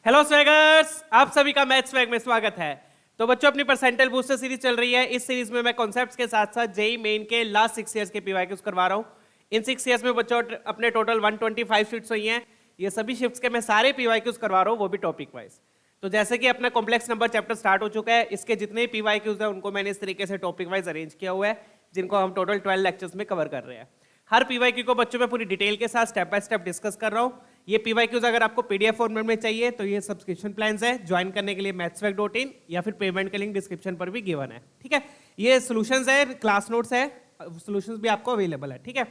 Hello स्वैगर्स, आप सभी का मैथ स्वैग में स्वागत है। तो बच्चों, अपनी परसेंटाइल बूस्टर सीरीज चल रही है। इस सीरीज में मैं कॉन्सेप्ट्स के साथ साथ जेई मेन के लास्ट 6 इयर्स के पीवाईक्यूज करवा रहा हूँ। इन 6 इयर्स में बच्चों अपने टोटल 125 शिफ्ट्स हुई हैं। ये सभी शिफ्ट्स के मैं सारे पीवाईक्यूज करवा रहा हूँ, वो भी टॉपिक वाइज। तो जैसे कि अपना कॉम्प्लेक्स नंबर चैप्टर स्टार्ट हो चुका है, इसके जितने पीवाईक्यूज हैं उनको मैंने इस तरीके से टॉपिक वाइज अरेंज किया हुआ है, जिनको हम टोटल 12 लेक्चर्स में कवर कर रहे हैं। हर पीवाईक्यू को बच्चों में पूरी डिटेल के साथ स्टेप बाय स्टेप डिस्कस कर रहा हूँ। ये पीवाईक्यूज अगर आपको पीडीएफ फॉर्मेट में चाहिए तो ये सब्सक्रिप्शन प्लान्स है, ज्वाइन करने के लिए mathswag.in या फिर पेमेंट का लिंक डिस्क्रिप्शन पर भी गिवन है। ठीक है, ये सॉल्यूशंस है, क्लास नोट्स है, सॉल्यूशंस भी आपको अवेलेबल है। ठीक है,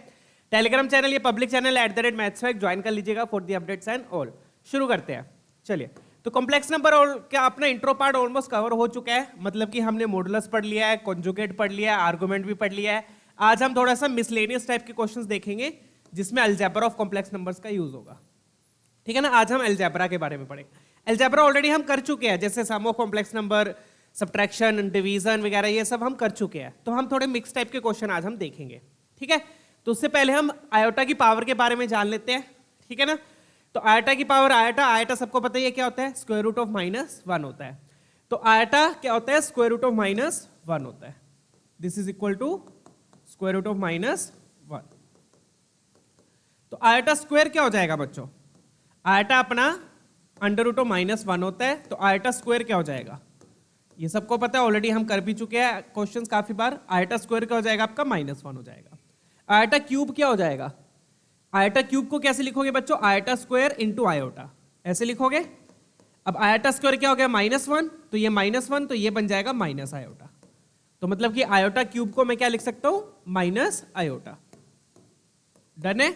टेलीग्राम चैनल, ये पब्लिक चैनल @mathswag ज्वाइन कर लीजिएगा for the updates and all. शुरू करते हैं, चलिए। तो कॉम्प्लेक्स नंबर और क्या अपना इंट्रो पार्ट ऑलमोस्ट कवर हो चुका है, मतलब कि हमने मॉडुलस पढ़ लिया है, कॉन्जुगेट पढ़ लिया है, आर्गुमेंट भी पढ़ लिया है। आज हम थोड़ा सा मिसलेनियस टाइप के क्वेश्चंस देखेंगे जिसमें अलजेब्रा ऑफ कॉम्प्लेक्स नंबर्स का यूज होगा। ठीक है ना, आज हम अलजेब्रा के बारे में पढ़ेंगे। अलजेब्रा ऑलरेडी हम कर चुके हैं, जैसे sum of complex number, subtraction, division वगैरह ये सब हम कर चुके हैं। तो हम थोड़े मिक्स टाइप के क्वेश्चन आज हम देखेंगे। ठीक है, तो उससे पहले हम आयोटा की पावर के बारे में जान लेते हैं। ठीक है ना, तो आयोटा की पावर, आयोटा सबको पता ही है क्या होता है, स्क्वायर रूट ऑफ -1 होता है। तो आयोटा क्या होता है, स्क्वायर रूट ऑफ -1 होता है। This is equal to square root of -1। तो आयोटा स्क्वायर क्या हो जाएगा बच्चों, आयोटा अपना अंडर रूट ऑफ -1 होता है, तो आयोटा स्क्वायर क्या हो जाएगा, ये सबको पता है, ऑलरेडी हम कर भी चुके हैं क्वेश्चंस काफी बार। आयोटा स्क्वायर क्या हो जाएगा आपका, -1 हो जाएगा। आयोटा क्यूब क्या हो जाएगा, आयोटा क्यूब को कैसे लिखोगे बच्चों, आयोटा स्क्वायर इंटू आयोटा, ऐसे लिखोगे। अब आयोटा स्क्वायर क्या हो गया, -1, तो ये -1, तो ये बन जाएगा माइनस आयोटा। तो मतलब कि आयोटा क्यूब को मैं क्या लिख सकता हूं, माइनस आयोटा। डन है।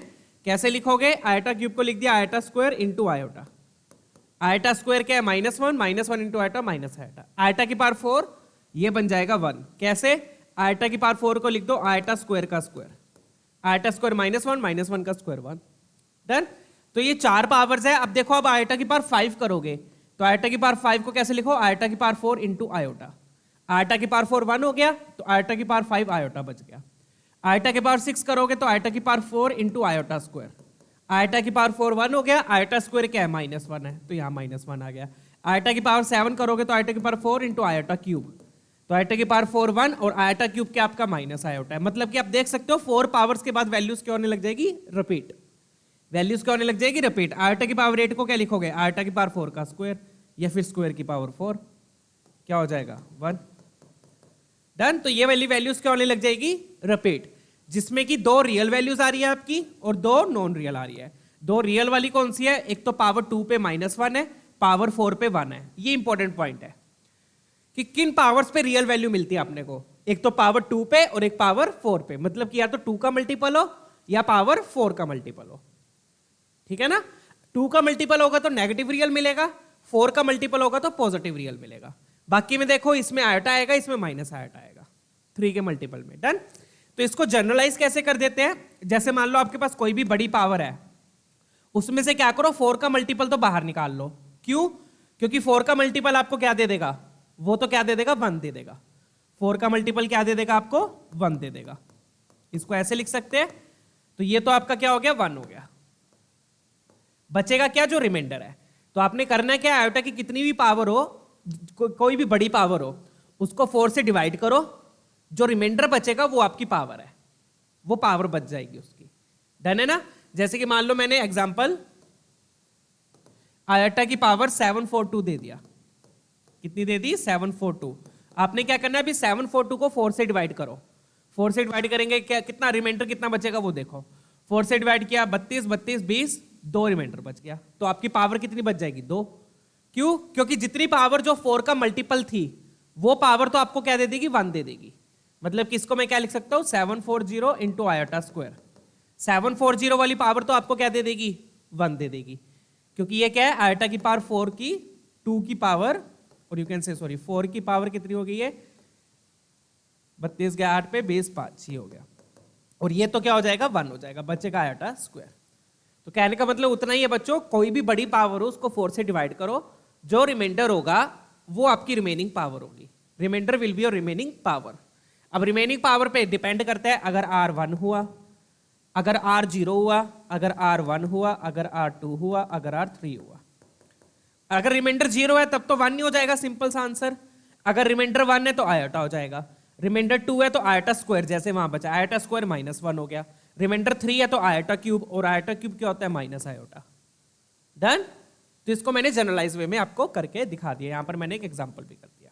कैसे लिखोगे, आयोटा क्यूब को लिख दिया iota square into iota. Iota square क्या है, -1 into iota minus iota. Iota की पावर 4, ये बन जाएगा 1। कैसे, आयोटा की पावर 4 को लिख दो आयोटा स्क्वायर का स्क्वायर। आयोटा स्क्वायर -1 का स्क्वायर 1। डन। तो ये 4 पावर्स है। अब देखो, अब आयोटा की पावर 5 करोगे तो आयोटा की पावर 5 को कैसे लिखो, आयोटा की पावर 4 इंटू आयोटा। आयोटा की पावर 4 1 हो गया, तो आयोटा की पावर 5 आयोटा बच गया। आयोटा की पावर 6 करोगे तो आयोटा की power 4 into iota square. Iota की पावर 4 1 हो गया, आयोटा स्क्वायर क्या है, -1 है, तो यहाँ -1 आ गया। आयोटा की पावर 7 करोगे तो आयोटा की पावर 4 इंटू आयोटा क्यूब, तो आयोटा की पावर 4 1 और आयोटा क्यूब क्या आपका माइनस आयोटा है। मतलब कि आप देख सकते हो 4 पावर्स के बाद वैल्यूज क्या होने लग जाएगी, रिपीट। वैल्यूज क्या होने लग जाएगी, रिपीट। आयोटा की पावर 8 को क्या लिखोगे, आयोटा की पावर 4 का स्क्वायर या फिर स्क्वायर की पावर 4, क्या हो जाएगा 1। डन। तो ये वाली वैल्यूज क्या होने लग जाएगी, रिपीट, जिसमें कि 2 रियल वैल्यूज आ रही है आपकी और 2 नॉन रियल आ रही है। 2 रियल वाली कौन सी है, एक तो पावर 2 पे -1 है, पावर 4 पे 1 है। ये इंपॉर्टेंट पॉइंट है कि किन पावर्स पे रियल वैल्यू मिलती है अपने को, एक तो पावर 2 पे और एक पावर 4 पे। मतलब कि या तो 2 का मल्टीपल हो या पावर 4 का मल्टीपल हो। ठीक है ना, 2 का मल्टीपल होगा तो नेगेटिव रियल मिलेगा, 4 का मल्टीपल होगा तो पॉजिटिव रियल मिलेगा। बाकी में देखो, इसमें आयोटा आएगा, इसमें माइनस आयोटा आएगा 3 के मल्टीपल में। डन। तो इसको जनरलाइज कैसे कर देते हैं, जैसे मान लो आपके पास कोई भी बड़ी पावर है, उसमें से क्या करो, 4 का मल्टीपल तो बाहर निकाल लो। क्यों, क्योंकि 4 का मल्टीपल आपको क्या दे देगा, वो तो क्या दे देगा, 1 दे देगा। 4 का मल्टीपल क्या दे देगा आपको, 1 दे देगा। इसको ऐसे लिख सकते हैं। तो ये तो आपका क्या हो गया, 1 हो गया। बचेगा क्या, जो रिमाइंडर है। तो आपने करना है क्या, आयोटा की कितनी भी पावर हो, कोई भी बड़ी पावर हो, उसको 4 से डिवाइड करो, जो रिमाइंडर बचेगा वो आपकी पावर है, वो पावर बच जाएगी उसकी। डन है ना। जैसे कि मान लो मैंने एग्जांपल आयोटा की पावर 742 दे दिया। कितनी दे दी, 742। आपने क्या करना है, अभी 742 को 4 से डिवाइड करो। 4 से डिवाइड करेंगे क्या, कितना रिमाइंडर कितना बचेगा वो देखो। 4 से डिवाइड किया, 32 32 20, 2 रिमाइंडर बच गया। तो आपकी पावर कितनी बच जाएगी, 2। क्यों, क्योंकि जितनी पावर जो 4 का मल्टीपल थी वो पावर तो आपको क्या दे देगी, 1 दे देगी। मतलब कि इसको मैं क्या लिख सकता हूं, 740 इंटू आयोटा स्क्वायर। 740 वाली पावर तो आपको क्या दे देगी, 1 दे देगी, क्योंकि ये क्या है, आयोटा की पावर 4 की 2 की पावर, और यू कैन से सॉरी 4 की पावर कितनी हो गई है, 32 गया 8 पे, बेस 5 ही हो गया। और ये तो क्या हो जाएगा, 1 हो जाएगा, बचेगा आयोटा स्क्वायर। तो कहने का मतलब उतना ही है बच्चों, कोई भी बड़ी पावर हो उसको 4 से डिवाइड करो, जो रिमाइंडर होगा वो आपकी रिमेनिंग पावर होगी। Reminder will be your remaining power. अब रिमेनिंग पावर पे डिपेंड करता है, अगर R 1 हुआ, अगर R 0 हुआ, अगर R 1 हुआ, अगर R 2 हुआ, अगर R 3 हुआ। अगर रिमाइंडर 0 है तब तो 1 नहीं हो जाएगा, सिंपल सा आंसर। अगर रिमाइंडर 1 है तो आयोटा हो जाएगा, रिमाइंडर 2 है तो आयोटा स्क्वायर, जैसे वहां बचा आयोटा स्क्वायर -1 हो गया, रिमाइंडर 3 है तो आयोटा क्यूब, और आयोटा क्यूब क्या होता है माइनस आयोटा। डन। तो इसको मैंने जनरलाइज वे में आपको करके दिखा दिया, यहां पर मैंने एक एग्जांपल भी कर दिया।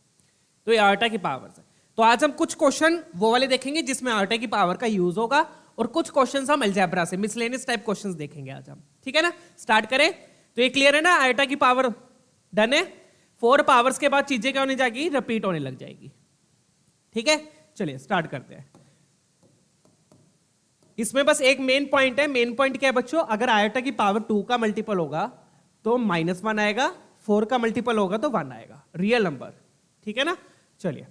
तो ये आयोटा की पावर है। तो आज हम कुछ क्वेश्चन वो वाले देखेंगे जिसमें आयोटा की पावर का यूज होगा, और कुछ क्वेश्चन हम अलजेब्रा से मिसलेनियस टाइप क्वेश्चंस देखेंगे आज हम, ठीक है ना। स्टार्ट करें। तो ये क्लियर है ना, आयोटा की पावर डन है। 4 पावर्स के बाद चीजें क्या होने जाएगी, रिपीट होने लग जाएगी, ठीक है। चलिए स्टार्ट करते हैं। इसमें बस एक मेन पॉइंट है, मेन पॉइंट क्या है बच्चों, अगर आयोटा की पावर 2 का मल्टीपल होगा तो -1 आएगा, 4 का मल्टीपल होगा तो 1 आएगा, रियल नंबर, ठीक है ना। चलिए,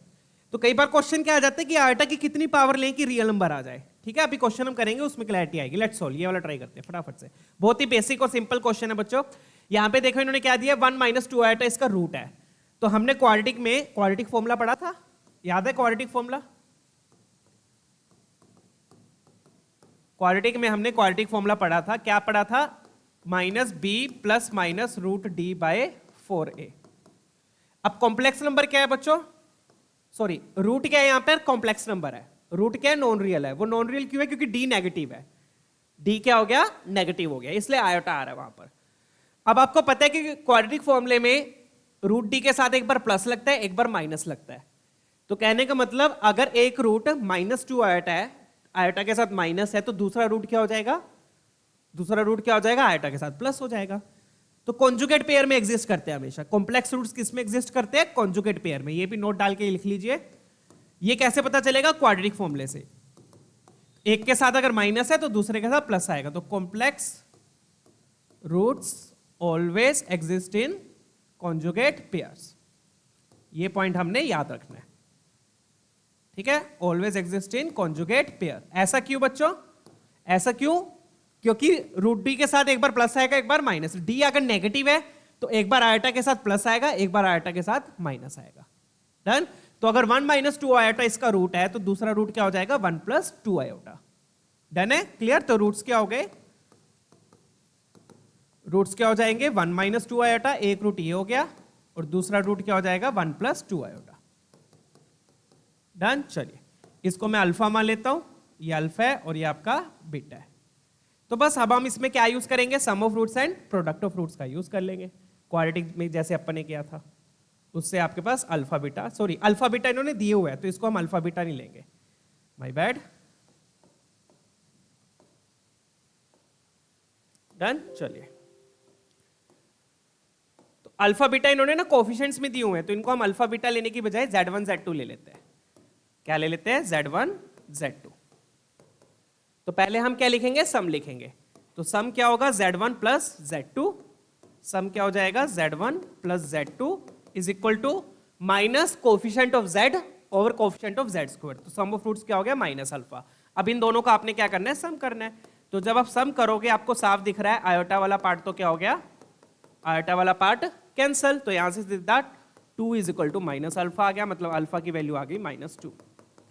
तो कई बार क्वेश्चन क्या आ जाता है कि आयोटा की कितनी पावर लें कि रियल नंबर आ जाए, ठीक है। अभी क्वेश्चन हम करेंगे उसमें क्लैरिटी आएगी। लेट्स सॉल्व, ये वाला ट्राई करते हैं फटाफट से। बहुत ही बेसिक और सिंपल क्वेश्चन है बच्चों। यहां पे देखो इन्होंने क्या दिया, 1 - 2 आयोटा इसका रूट है। तो हमने क्वाड्रेटिक फॉर्मूला पढ़ा था, याद है क्वाड्रेटिक फॉर्मूला? क्वाड्रेटिक में हमने क्वाड्रेटिक फॉर्मूला पढ़ा था, क्या पढ़ा था, -b ± √d/4a। अब कॉम्प्लेक्स नंबर क्या है बच्चों, सॉरी रूट क्या है यहां पर, कॉम्प्लेक्स नंबर है। रूट क्या है, नॉन रियल है। वो नॉन रियल क्यों है, क्योंकि d नेगेटिव है, d क्या हो गया, नेगेटिव हो गया, इसलिए आयोटा आ रहा है वहां पर। अब आपको पता है कि क्वाड्रेटिक फॉर्मूले में √d के साथ एक बार प्लस लगता है, एक बार माइनस लगता है। तो कहने का मतलब अगर एक रूट -2 आयोटा है, आयोटा के साथ माइनस है, तो दूसरा रूट क्या हो जाएगा, दूसरा रूट क्या हो जाएगा, आयोटा के साथ प्लस हो जाएगा। तो कॉन्जुगेट पेयर में एग्जिस्ट करते हैं हमेशा। कॉम्प्लेक्स रूट्स किस में एग्जिस्ट करते हैं, कॉन्जुगेट पेयर में। ये भी नोट डाल के लिख लीजिए। ये कैसे पता चलेगा, क्वाड्रेटिक फॉर्मूले से। एक के साथ अगर माइनस है तो दूसरे के साथ प्लस आएगा। तो complex roots always exist in conjugate pairs, ये पॉइंट हमने याद रखना है, ठीक है। Always exist in conjugate pair. ऐसा क्यों बच्चों, ऐसा क्यों, क्योंकि √d के साथ एक बार प्लस आएगा, एक बार माइनस। d अगर नेगेटिव है तो एक बार आयोटा के साथ प्लस आएगा, एक बार आयोटा के साथ माइनस आएगा। डन। तो अगर 1 - 2 आयोटा इसका रूट है तो दूसरा रूट क्या हो जाएगा, 1 + 2 आयोटा। डन है, क्लियर। तो रूट्स क्या हो गए, रूट्स क्या हो जाएंगे, 1 - 2 आयोटा, एक रूट ये हो गया, और दूसरा रूट क्या हो जाएगा, 1 + 2 आयोटा। डन। चलिए, इसको मैं अल्फा मान लेता हूं, ये अल्फा है और ये आपका बीटा है। तो बस अब हम इसमें क्या यूज करेंगे, sum of roots and product of roots का यूज कर लेंगे, क्वाड्रेटिक में जैसे अपन ने किया था। उससे आपके पास alpha beta, sorry alpha beta इन्होंने दिए हुए हैं तो इसको हम अल्फा बीटा नहीं लेंगे, माय बैड। डन। चलिए, तो अल्फा बीटा इन्होंने ना कोफिशिएंट्स में दिए हुए हैं, तो इनको हम अल्फा बीटा लेने की बजाय Z1 Z2 ले लेते हैं। क्या ले लेते हैं, Z1 Z2। तो पहले हम क्या लिखेंगे, सम लिखेंगे। तो सम क्या होगा, Z1 + Z2। सम क्या हो जाएगा, Z1 + Z2 is equal to minus coefficient of Z over coefficient of Z²। तो सम ऑफ रूट्स क्या हो गया, -अल्फा। अब इन दोनों का आपने क्या करना है, सम करना है। तो जब आप सम करोगे आपको साफ दिख रहा है, आयोटा वाला पार्ट तो क्या हो गया, आयोटा वाला पार्ट कैंसल। तो यहां से सीधा 2 इज इक्वल टू -अल्फा आ गया, मतलब अल्फा की वैल्यू आ गई -2,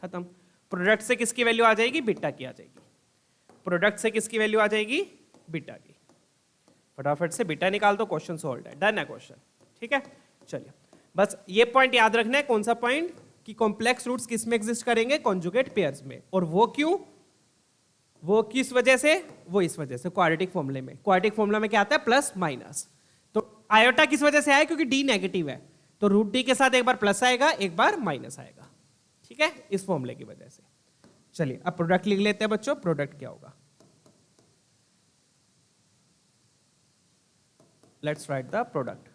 खत्म। प्रोडक्ट से किसकी वैल्यू आ जाएगी, बीटा की आ जाएगी। प्रोडक्ट से किसकी वैल्यू आ जाएगी, बीटा की। फटाफट से बीटा निकाल दो, क्वेश्चन सॉल्व है, डन है क्वेश्चन, ठीक है। चलिए, बस ये पॉइंट याद रखना है। कौन सा पॉइंट, कि कॉम्प्लेक्स रूट्स किस में एग्जिस्ट करेंगे, कॉन्जुगेट पेयर्स में। और वो क्यों, वो किस वजह से, वो इस वजह से, क्वाड्रेटिक फॉर्मूले में। क्वाड्रेटिक फॉर्मूला में क्या आता है, प्लस माइनस। तो आयोटा किस वजह से आया, क्योंकि d नेगेटिव है, तो √d के साथ एक बार प्लस आएगा, एक बार माइनस आएगा, ठीक है, इस फॉर्मूले की वजह से। चलिए, अब प्रोडक्ट लिख लेते हैं बच्चों। प्रोडक्ट क्या होगा, let's write the product.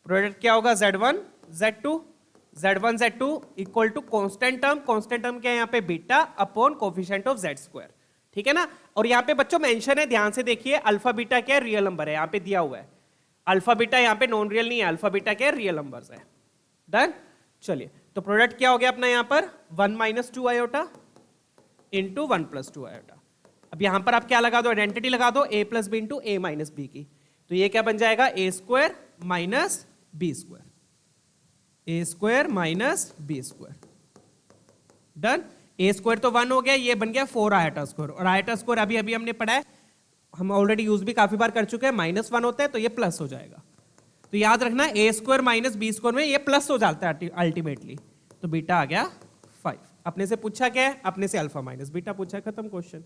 Product क्या होगा, Z1 Z2। Z1 Z2 equal to constant term, constant term क्या है यहाँ पे, beta upon coefficient of Z², ठीक है ना। और यहाँ पे बच्चों मेंशन है, ध्यान से देखिए, अल्फा बीटा क्या है, रियल नंबर है, यहाँ पे दिया हुआ है। अल्फा बीटा यहाँ पे नॉन रियल नहीं है, अल्फा बीटा क्या है, रियल नंबर्स है। डन। चलिए, तो प्रोडक्ट क्या हो गया अपना यहाँ पर, 1 - 2 आयोटा इंटू 1 + 2 आयोटा। अब यहाँ पर आप क्या लगा दो, आइडेंटिटी लगा दो, a + b into a - b की। तो ये क्या बन जाएगा, a² - b², a² - b²। Done. a² तो 1 हो गया, ये बन गया 4 आयोटा स्क्वायर। और आयोटा स्क्वायर अभी अभी हमने पढ़ा है, हम ऑलरेडी यूज भी काफी बार कर चुके हैं, -1 होता है तो ये प्लस हो जाएगा। तो याद रखना ए स्क्वायर माइनस बी स्क्वायर में ये प्लस हो जाता है अल्टीमेटली, तो बीटा आ गया 5। अपने से पूछा क्या है, अपने से अल्फा माइनस बीटा पूछा है, खत्म क्वेश्चन।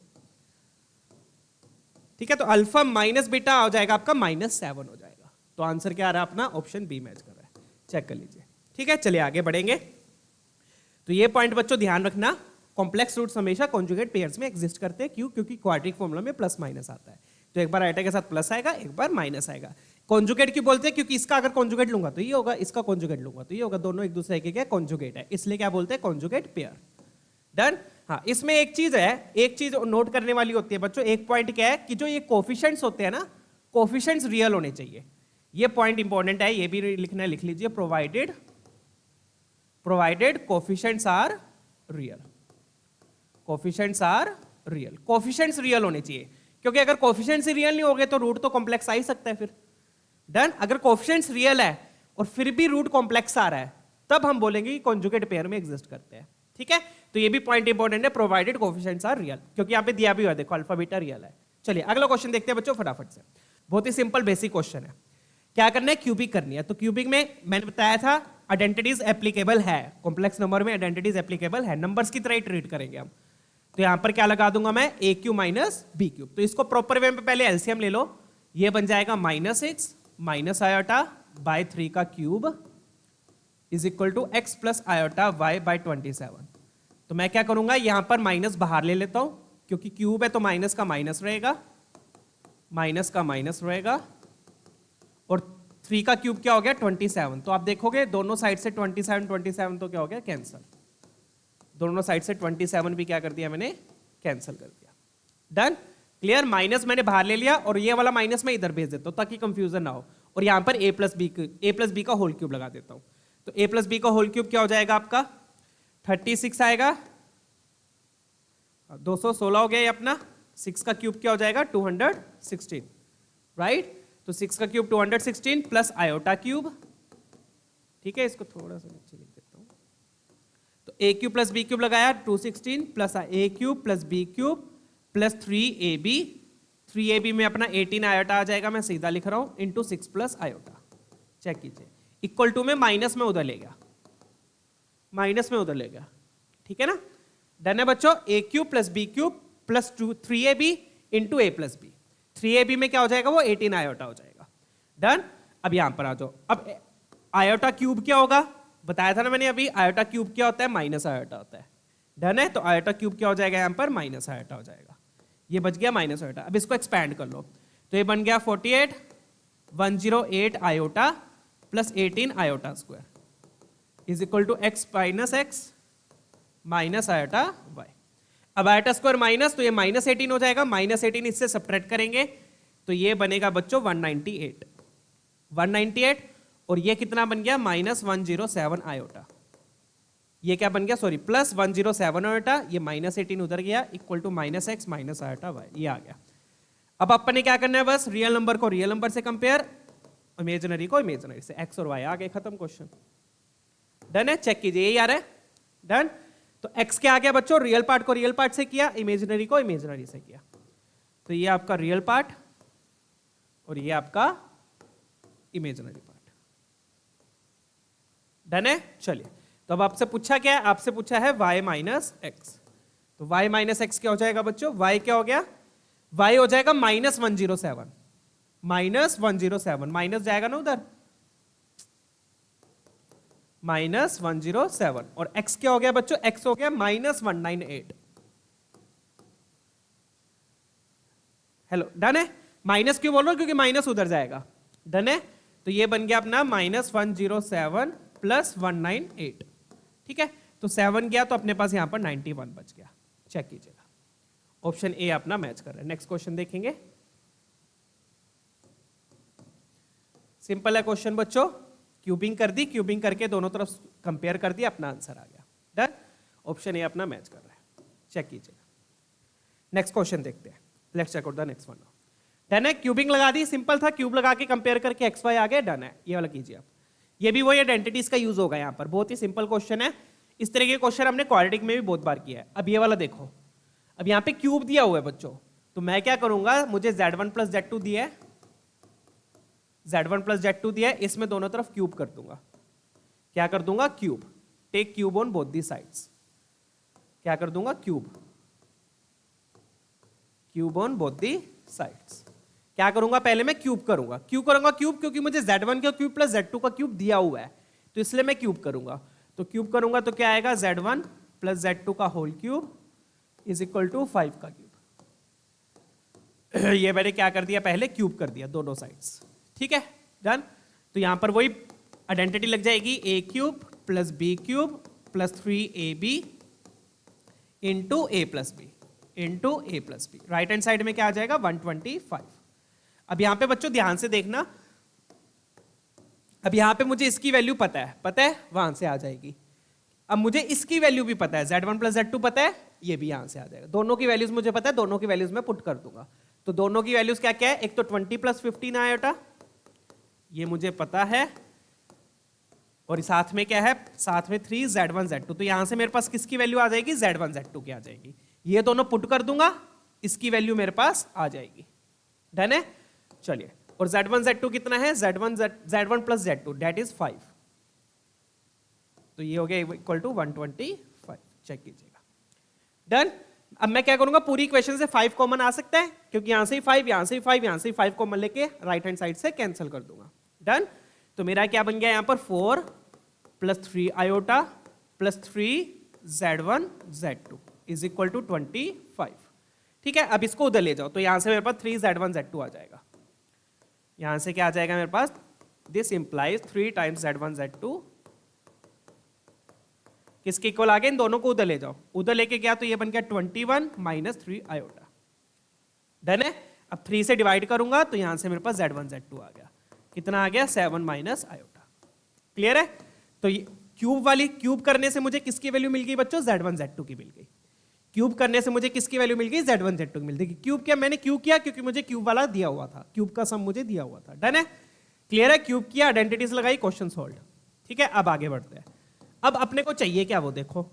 ठीक है, तो अल्फा माइनस बीटा हो जाएगा आपका -7 हो जाएगा। तो आंसर क्या आ रहा है अपना, ऑप्शन बी मैच कर रहा है, चेक कर लीजिए। ठीक है, चलिए आगे बढ़ेंगे। तो ये पॉइंट बच्चों ध्यान रखना, कॉम्प्लेक्स रूट्स हमेशा कॉन्जुगेट पेयर्स में एग्जिस्ट करते हैं। क्यों? क्योंकि क्वाड्रिक फॉर्मूला में प्लस माइनस आता है, तो एक बार आइटा के साथ प्लस आएगा, एक बार माइनस आएगा। कॉन्जुगेट क्यों बोलते हैं? क्योंकि इसका अगर कॉन्जुगेट लूंगा तो ये होगा, इसका कॉन्जुगेट लूंगा तो ये होगा, दोनों एक दूसरे के क्या कॉन्जुगेट है, इसलिए क्या बोलते हैं, कॉन्जुगेट पेयर। डन। हाँ, इसमें एक चीज है, एक चीज नोट करने वाली होती है बच्चों। एक पॉइंट क्या है कि जो ये कोफिशिएंट्स होते हैं ना, कोफिशिएंट्स रियल होने चाहिए। ये पॉइंट इंपॉर्टेंट है, ये भी लिखना है, लिख लीजिए, provided coefficients are real, coefficients are real, coefficients real होने चाहिए। क्योंकि अगर कोफिशिएंट्स रियल नहीं होंगे तो रूट तो कॉम्प्लेक्स आ ही सकता है फिर। डन। अगर कोफिशिएंट्स रियल है और फिर भी रूट कॉम्प्लेक्स आ रहा है, तब हम बोलेंगे कि कॉन्जुगेट पेयर में एग्जिस्ट करते हैं। ठीक है, तो ये भी पॉइंट इंपॉर्टेंट है, प्रोवाइडेड कोफिशिएंट्स आर रियल, क्योंकि यहाँ पे दिया भी हुआ है, देखो अल्फा बीटा रियल है। चलिए अगला क्वेश्चन देखते हैं बच्चों फटाफट से, बहुत ही सिंपल बेसिक क्वेश्चन है। क्या करना है, क्यूबिक करनी है। तो क्यूबिक में मैंने बताया था आइडेंटिटीज एप्लीकेबल है, कॉम्प्लेक्स नंबर में आइडेंटिटीज एप्लीकेबल है, नंबर्स की तरह ही ट्रीट करेंगे हम। तो यहां पर क्या लगा दूंगा मैं, ए क्यूब माइनस बी क्यूब। तो इसको प्रॉपर वे में पहले एलसीएम ले लो, ये बन जाएगा -6 माइनस आयोटा बाय 3 का cube is equal to X plus iota Y by 27। तो मैं क्या करूंगा, यहां पर माइनस बाहर ले लेता हूं, क्योंकि क्यूब है तो माइनस का माइनस रहेगा, माइनस का माइनस रहेगा, और 3 का क्यूब क्या हो गया 27। तो आप देखोगे दोनों साइड से 27 तो क्या हो गया, कैंसल। दोनों साइड से 27 भी क्या कर दिया मैंने, कैंसिल कर दिया। डन। क्लियर। माइनस मैंने बाहर ले लिया और ये वाला माइनस मैं इधर भेज देता हूं ताकि कंफ्यूजन ना हो, और यहां पर a प्लस बी का होल क्यूब लगा देता हूं। तो a प्लस बी का होल क्यूब क्या हो जाएगा आपका 36 आएगा, 216 हो गया ये अपना। 6 का क्यूब क्या हो जाएगा 216, राइट। तो 6 का क्यूब 216 प्लस आयोटा क्यूब। ठीक है, इसको थोड़ा सा नीचे लिख देता हूं। तो a cube plus B cube लगाया 216 plus a cube plus B cube plus 3ab। 3ab में अपना 18 आयोटा आ जाएगा, मैं सीधा लिख रहा हूं, इंटू 6 प्लस आयोटा। चेक कीजिए, इक्वल टू में माइनस में उधर ले गया, माइनस में उधर ले गया। ठीक है ना। डन है बच्चों। a cube plus B cube plus 3ab into a plus B. 3ab में क्या हो जाएगा, वो 18 आयोटा हो जाएगा। डन। अब यहां पर आ जाओ, अब आयोटा क्यूब क्या होगा, बताया था ना मैंने अभी, आयोटा क्यूब क्या होता है, माइनस आयोटा होता है। डन है। तो आयोटा क्यूब क्या हो जाएगा, यहां पर माइनस आयोटा हो जाएगा, ये बच गया माइनस आयोटा। अब इसको एक्सपैंड कर लो, तो ये बन गया 48 108 iota plus 18 iota square is equal to X minus iota Y. अब आयोटा स्क्वायर माइनस, तो ये -18 हो जाएगा, -18 इससे सब्ट्रैक्ट करेंगे तो ये बनेगा बच्चों 198, और ये कितना बन गया -107 आयोटा। ये क्या बन गया, सॉरी, प्लस 107 आयोटा, ये -18 उधर गया, equal to -x minus iota Y, ये आ गया। अब अपन ने क्या करना है, बस रियल नंबर को रियल नंबर से कंपेयर, इमेजिनरी को इमेजिनरी से, x और y आ गए, खत्म क्वेश्चन। डन है। चेक कीजिए, यही आ रहा है। डन। तो x क्या आ गया बच्चों, रियल पार्ट को रियल पार्ट से किया, इमेजिनरी को इमेजिनरी से किया। तो ये आपका रियल पार्ट और ये आपका इमेजिनरी पार्ट। डन है। चलिए, तो अब आपसे पूछा क्या है, आपसे पूछा है y माइनस एक्स। तो y माइनस एक्स क्या हो जाएगा बच्चों, y क्या हो गया, y हो जाएगा -107, -107, माइनस जाएगा ना उधर, -107, और x क्या हो गया बच्चों, x हो गया -198। हेलो, डन है। माइनस क्यों बोल रहा हूं, क्योंकि माइनस उधर जाएगा। डन है। तो ये बन गया अपना -107 प्लस 198। ठीक है, तो 7 गया तो अपने पास यहां पर 91 बच गया। चेक कीजिएगा, ऑप्शन ए अपना मैच कर रहा है। नेक्स्ट क्वेश्चन देखेंगे, सिंपल है क्वेश्चन बच्चों, क्यूबिंग कर दी, क्यूबिंग करके दोनों तरफ कंपेयर कर दिया, अपना आंसर आ गया। डन। ऑप्शन ए अपना मैच कर रहा है, चेक कीजिएगा। नेक्स्ट क्वेश्चन देखते हैं, let's check out the next one. Done है। क्यूबिंग लगा दी, सिंपल था, क्यूब लगा के कंपेयर करके एक्स वाई आ गया। डन है, ये वाला कीजिए आप। ये भी वही आइडेंटिटीज का यूज होगा यहाँ पर, बहुत ही सिंपल क्वेश्चन है। इस तरह के क्वेश्चन हमने क्वाड्रेटिक में भी बहुत बार किया है। अब ये वाला देखो, अब यहाँ पे क्यूब दिया हुआ है बच्चों, तो मैं क्या करूंगा, मुझे z1 प्लस z2 दिया है, z1 प्लस z2 दिया है, इसमें दोनों तरफ क्यूब कर दूंगा। क्या कर दूंगा? Cube. Take cube on both the sides. क्या कर दूंगा? Cube. Cube on both the sides. क्या करूंगा? पहले मैं क्यूब करूंगा। क्यों करूंगा क्यूब? क्योंकि मुझे z1 का क्यूब प्लस z2 का क्यूब दिया हुआ है, तो इसलिए मैं क्यूब करूंगा। तो क्यूब करूंगा तो क्या आएगा? z1 प्लस z2 का whole cube is equal to 5 का क्यूब। ये मैंने क्या कर दिया? पहले क्यूब कर दिया दोनों साइड्स। ठीक है, डन। तो यहां पर वही आइडेंटिटी लग जाएगी, a cube plus B cube plus 3ab into a plus b into a plus b. Right hand side में क्या आ जाएगा? 125। अब यहां पे बच्चों ध्यान से देखना, अब यहां पे मुझे इसकी वैल्यू पता है, वहां से आ जाएगी। अब मुझे इसकी वैल्यू भी पता है, z1 प्लस z2 पता है, ये भी यहां से आ जाएगा। दोनों की वैल्यूज मुझे पता है, दोनों की वैल्यूज मैं पुट कर दूंगा। तो दोनों की वैल्यूज क्या क्या है? एक तो 20 प्लस 15 आयोटा, ये मुझे पता है, और साथ में क्या है? साथ में 3 z1 z2। तो यहां से मेरे पास किसकी वैल्यू आ जाएगी? z1 z2 की आ जाएगी। ये दोनों पुट कर दूंगा, इसकी वैल्यू मेरे पास आ जाएगी। डन है? चलिए, और z1 z2 कितना है? z1 plus z2 that is 5। तो ये हो गया इक्वल टू 125। चेक कीजिएगा। डन। अब मैं क्या करूंगा? पूरी इक्वेशन से 5 कॉमन आ सकता है, क्योंकि यहां से ही 5, यहां से ही 5, यहां से ही 5 कॉमन लेके राइट हैंड साइड से कैंसिल कर दूंगा। डन। तो मेरा क्या बन गया यहां पर? 4 plus 3 iota plus 3 z1 z2 is equal to 25। ठीक है, अब इसको उधर ले जाओ, तो यहां से मेरे पास 3 z1 z2 आ जाएगा। यहां से क्या आ जाएगा मेरे पास? This implies 3 times z1 z2 किसके इक्वल आ गए? इन दोनों को उधर ले जाओ, उधर लेके गया तो ये बन गया 21 माइनस 3 आयोटा। डन है? अब 3 से डिवाइड करूंगा तो यहां से मेरे पास z1 z2 आ गया। कितना आ गया? 7 माइनस आयोटा। क्लियर है? तो क्यूब करने से मुझे किसकी वैल्यू मिल गई बच्चों? z1 z2 की मिल गई। क्यूब करने से मुझे किसकी वैल्यू मिल गई? z1 z2 की मिल गई। क्यूब क्या? मैंने क्यों किया? क्योंकि मुझे क्यूब वाला दिया हुआ था, क्यूब का सम मुझे दिया हुआ था। डन है? क्लियर है? क्यूब किया, आइडेंटिटीज लगाई, क्वेश्चन सॉल्व। ठीक है, अब आगे बढ़ते हैं। अब अपने को चाहिए क्या? वो देखो,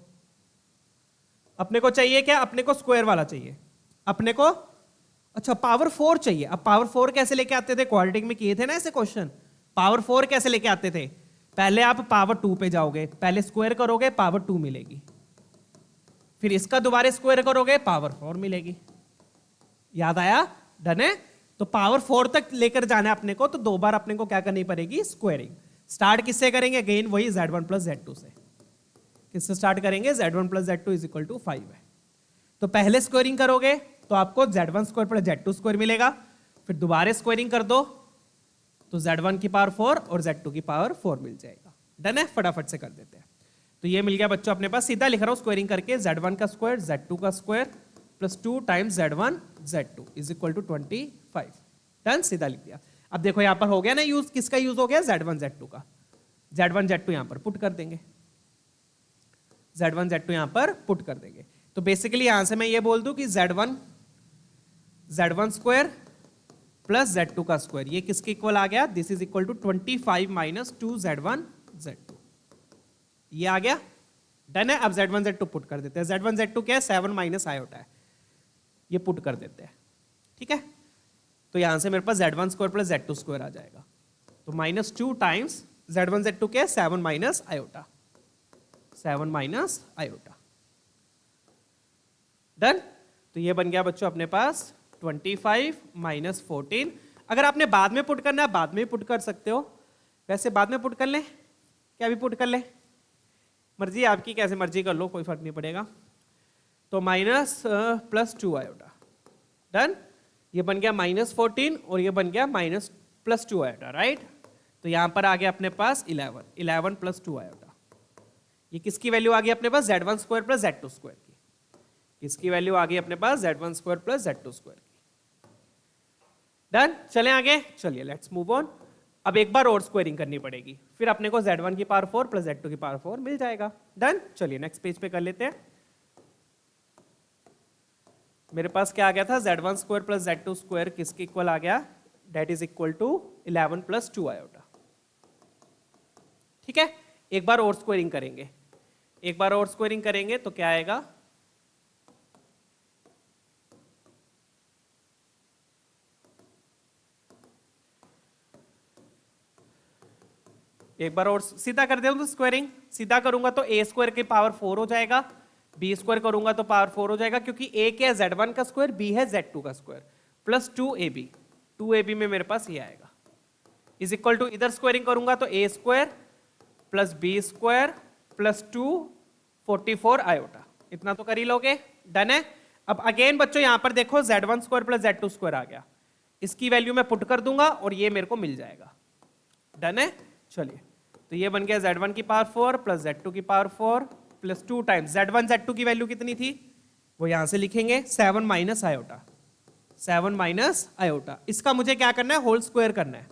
अपने को चाहिए क्या? अपने को स्क्वायर वाला चाहिए। अपने को अच्छा पावर 4 चाहिए। अब पावर 4 कैसे लेके आते थे? क्वाड्रेटिक में किए थे ना ऐसे क्वेश्चन। पावर 4 कैसे लेके आते थे? पहले आप पावर 2 पे जाओगे, पहले स्क्वायर करोगे, पावर 2 मिलेगी, फिर इसका दोबारा स्क्वायर करोगे, पावर 4 मिलेगी। याद आया? डन है? तो पावर 4 तक लेकर जाना है अपने को, तो 2 बार अपने को क्या करनी पड़ेगी? स्क्वायरिंग। स्टार्ट किससे करेंगे? अगेन वही z1 प्लस z2 से। किससे स्टार्ट करेंगे? z1 plus z2 is equal to 5 है। तो पहले स्क्वायरिंग करोगे तो आपको z1 square plus z2 square मिलेगा, फिर दोबारा स्क्वायरिंग कर दो तो z1 की पावर 4 और z2 की पावर 4 मिल जाएगा। डन है? फटाफट से कर देते हैं। तो ये मिल गया बच्चों अपने पास, सीधा लिख रहा हूं स्क्वायरिंग करके, z1 का स्क्वायर z2 का square plus 2 times z1 z2 is equal to 25। Done? सीधा लिख दिया। अब देखो यहां पर हो गया ना यूज, किसका यूज हो गया? z1 z2 का। z1 z2 यहां पर पुट कर देंगे, z1 z2 यहां पर पुट कर देंगे। तो बेसिकली यहां से मैं ये बोल दूं कि z1 स्क्वायर प्लस z2 का स्क्वायर ये किसके इक्वल आ गया? This is equal to 25 minus 2 z1 z2। ये आ गया। डन है? अब z1 z2 पुट कर देते हैं। z1 z2 क्या है? 7 माइनस आयोटा है, ये पुट कर देते हैं। ठीक है, तो यहां से मेरे पास z1 square plus z2 square आ जाएगा। तो माइनस 2 टाइम्स z1 z2 क्या है? 7 minus iota, 7 minus iota. Done? तो ये बन गया बच्चों अपने पास 25 माइनस 14। अगर आपने बाद में पुट करना है बाद में पुट कर सकते हो, वैसे बाद में पुट कर लें, क्या भी पुट कर लें, मर्जी आपकी, कैसे मर्जी कर लो, कोई फर्क नहीं पड़ेगा। तो माइनस प्लस 2 आयोटा। डन? ये बन गया माइनस 14 और ये बन गया माइनस प्लस 2 आयोटा। राइट? तो यहां पर आ गया अपने पास 11 प्लस 2 आयोटा। ये किसकी वैल्यू आ गई अपने पास? z1 square plus z2 square की। किसकी वैल्यू आ गई अपने पास? z1 square plus z2 square की। डन? चलें आगे, चलिए लेट्स मूव ऑन। अब एक बार और स्क्वायरिंग करनी पड़ेगी, फिर अपने को z1 की पावर 4 प्लस z2 की पावर 4 मिल जाएगा। डन? चलिए नेक्स्ट पेज पे कर लेते हैं। मेरे पास क्या आ गया था? z1 square plus z2 square किसके इक्वल आ गया? That is equal to 11 plus 2 iota. ठीक है, एक बार और स्क्वायरिंग करेंगे, एक बार और स्क्वायरिंग करेंगे तो क्या आएगा? एक बार और सीधा कर देता हूं तो स्क्वायरिंग, सीधा करूंगा तो ए स्क्वायर की पावर 4 हो जाएगा, बी स्क्वायर करूंगा तो पावर 4 हो जाएगा, क्योंकि ए क्या है z1 का स्क्वायर, बी है z2 का स्क्वायर, प्लस 2ab, 2ab में मेरे पास ये आएगा, इज इक्वल टू इधर स्क्वायरिंग करूंगा तो a square plus b square plus 244 iota, इतना तो कर ही लोगे, डन है। अब अगेन बच्चों यहां पर देखो z1 square plus z2 square आ गया, इसकी वैल्यू मैं पुट कर दूंगा और ये मेरे को मिल जाएगा, डन है। चलिए तो ये बन गया z1 की पावर 4 प्लस z2 की power 4 plus 2 times z1 z2 की वैल्यू कितनी थी वो यहां से लिखेंगे 7 माइनस आयोटा, 7 माइनस आयोटा, इसका मुझे क्या करना है होल स्क्वायर करना है,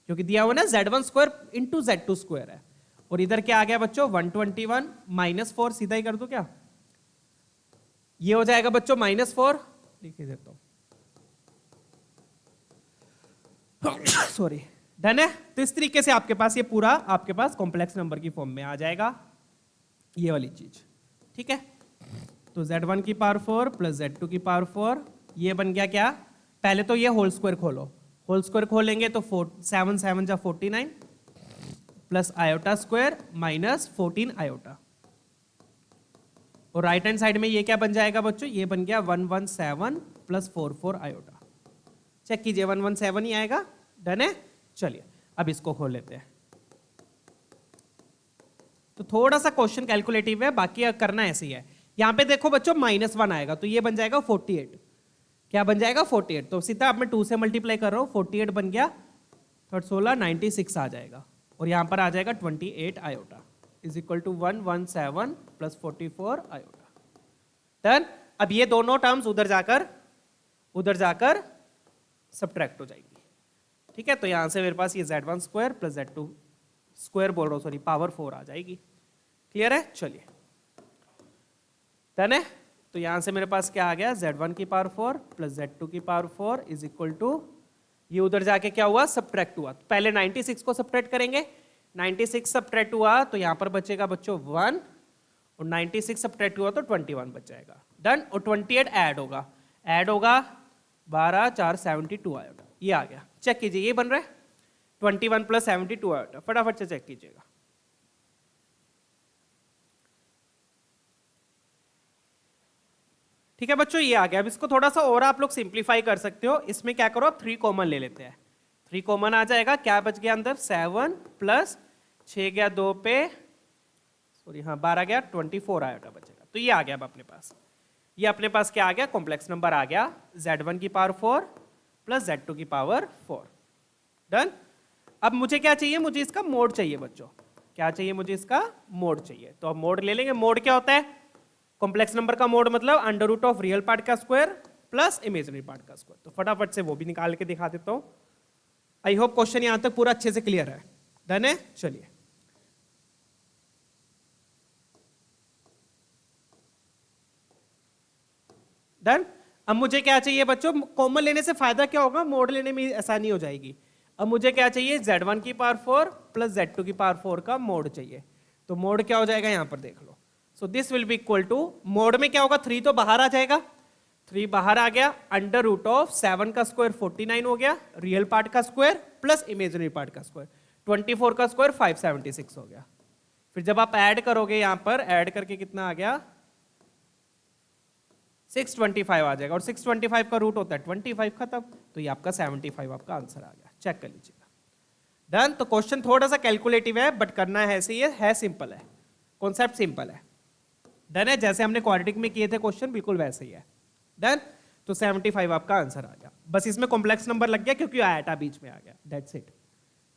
क्योंकि दिया हुआ ना z1 square into z2 square है, और इधर क्या आ गया बच्चों 121 माइनस 4, सीधा ही कर दो क्या, ये हो जाएगा बच्चों -4, लिख ही देता हूं, सॉरी, डन है। तो इस तरीके से आपके पास ये पूरा आपके पास कॉम्प्लेक्स नंबर की फॉर्म में आ जाएगा ये वाली चीज, ठीक है। तो z1 की पावर 4 प्लस z2 की पावर 4, ये बन गया क्या, पहले तो ये होल स्क्वायर खोलो, होल स्क्वायर खोलेंगे तो 7 7 जा 49 plus iota square minus 14 iota, और राइट हैंड साइड में ये क्या बन जाएगा बच्चों, ये बन गया 117 प्लस 44 आयोटा, चेक कीजिए 117 ही आएगा, डन है। चलिए अब इसको खोल लेते हैं, तो थोड़ा सा क्वेश्चन कैलकुलेटिव है, बाकी करना ऐसे ही है। यहां पे देखो बच्चों -1 आएगा तो ये बन जाएगा 48, क्या बन जाएगा 48, तो सीधा अब मैं 2 से मल्टीप्लाई कर रहा हूं, 48 बन गया, 16 96 आ जाएगा, और यहां पर आ जाएगा 28 iota is equal to 117 plus 44 iota, done. अब ये दोनों टर्म्स उधर जाकर सब्ट्रैक्ट हो जाएगी, ठीक है। तो यहां से मेरे पास ये z1 square plus z2 square बोल रहा हूं, सॉरी पावर 4 आ जाएगी, क्लियर है। चलिए डन है। तो यहां से मेरे पास क्या आ गया z1 की पावर 4 प्लस z2 की पावर 4 इज इक्वल टू, ये उधर जाके क्या हुआ सब्ट्रैक्ट हुआ, तो पहले 96 को सब्ट्रैक्ट करेंगे, 96 सब्ट्रैक्ट हुआ तो यहां पर बचेगा बच्चों 1, और 96 सब्ट्रैक्ट हुआ तो 21 बच जाएगा, डन। और 28 ऐड होगा 12 4 72 आएगा, ये आ गया, चेक कीजिए ये बन रहा है 21 प्लस 72 आएगा, फटाफट से चेक कीजिएगा, ठीक है बच्चों ये आ गया। अब इसको थोड़ा सा और आप लोग सिंप्लीफाई कर सकते हो, इसमें क्या करो आप 3 कॉमन ले लेते हैं, 3 कॉमन आ जाएगा, क्या बच गया अंदर 7 प्लस 6 गया 2 पे, सॉरी हाँ 12 गया 24 आयोटा बचेगा, तो ये आ गया अब अपने पास, ये अपने पास क्या आ गया कॉम्प्लेक्स नंबर आ गया z1 की पावर 4 प्लस z2 की पावर 4, डन। अब मुझे क्या चाहिए, मुझे इसका मोड चाहिए बच्चों, क्या चाहिए मुझे इसका मोड चाहिए, तो अब मोड ले लेंगे। मोड क्या होता है, कॉम्प्लेक्स नंबर का मोड मतलब under root of real part का स्क्वायर प्लस इमेजिनरी पार्ट का स्क्वायर, तो फटाफट से वो भी निकाल के दिखा देता हूं। आई होप क्वेश्चन यहां तक पूरा अच्छे से क्लियर है, डन है। चलिए डन। अब मुझे क्या चाहिए बच्चों, कॉमन लेने से फायदा क्या होगा, मोड लेने में आसानी हो जाएगी। अब मुझे क्या चाहिए z1 की पावर 4 प्लस z2 की पावर 4 का मोड चाहिए, तो मोड क्या हो जाएगा यहां पर देख लो, so this will be equal to, mod में क्या होगा 3 तो बाहर आ जाएगा, 3 बाहर आ गया, अंडर रूट ऑफ 7 का स्क्वायर 49 हो गया, रियल पार्ट का स्क्वायर प्लस इमेजिनरी पार्ट का स्क्वायर 24 का स्क्वायर 576 हो गया। फिर जब आप ऐड करोगे यहां पर ऐड करके कितना आ गया 625 आ जाएगा, और 625 का रूट होता है 25 खत्म, तो ये आपका 75 आपका आंसर आ गया, चेक कर लीजिएगा, डन। तो क्वेश्चन थोड़ा सा कैलकुलेटिव है बट करना है ऐसे ही है सिंपल है, कॉन्सेप्ट सिंपल है, डन है। जैसे हमने क्वाड्रेटिक में किए थे क्वेश्चन बिल्कुल वैसे ही है, डन। तो 75 आपका आंसर आ गया, बस इसमें कॉम्प्लेक्स नंबर लग गया क्योंकि आयटा बीच में आ गया, दैट्स इट,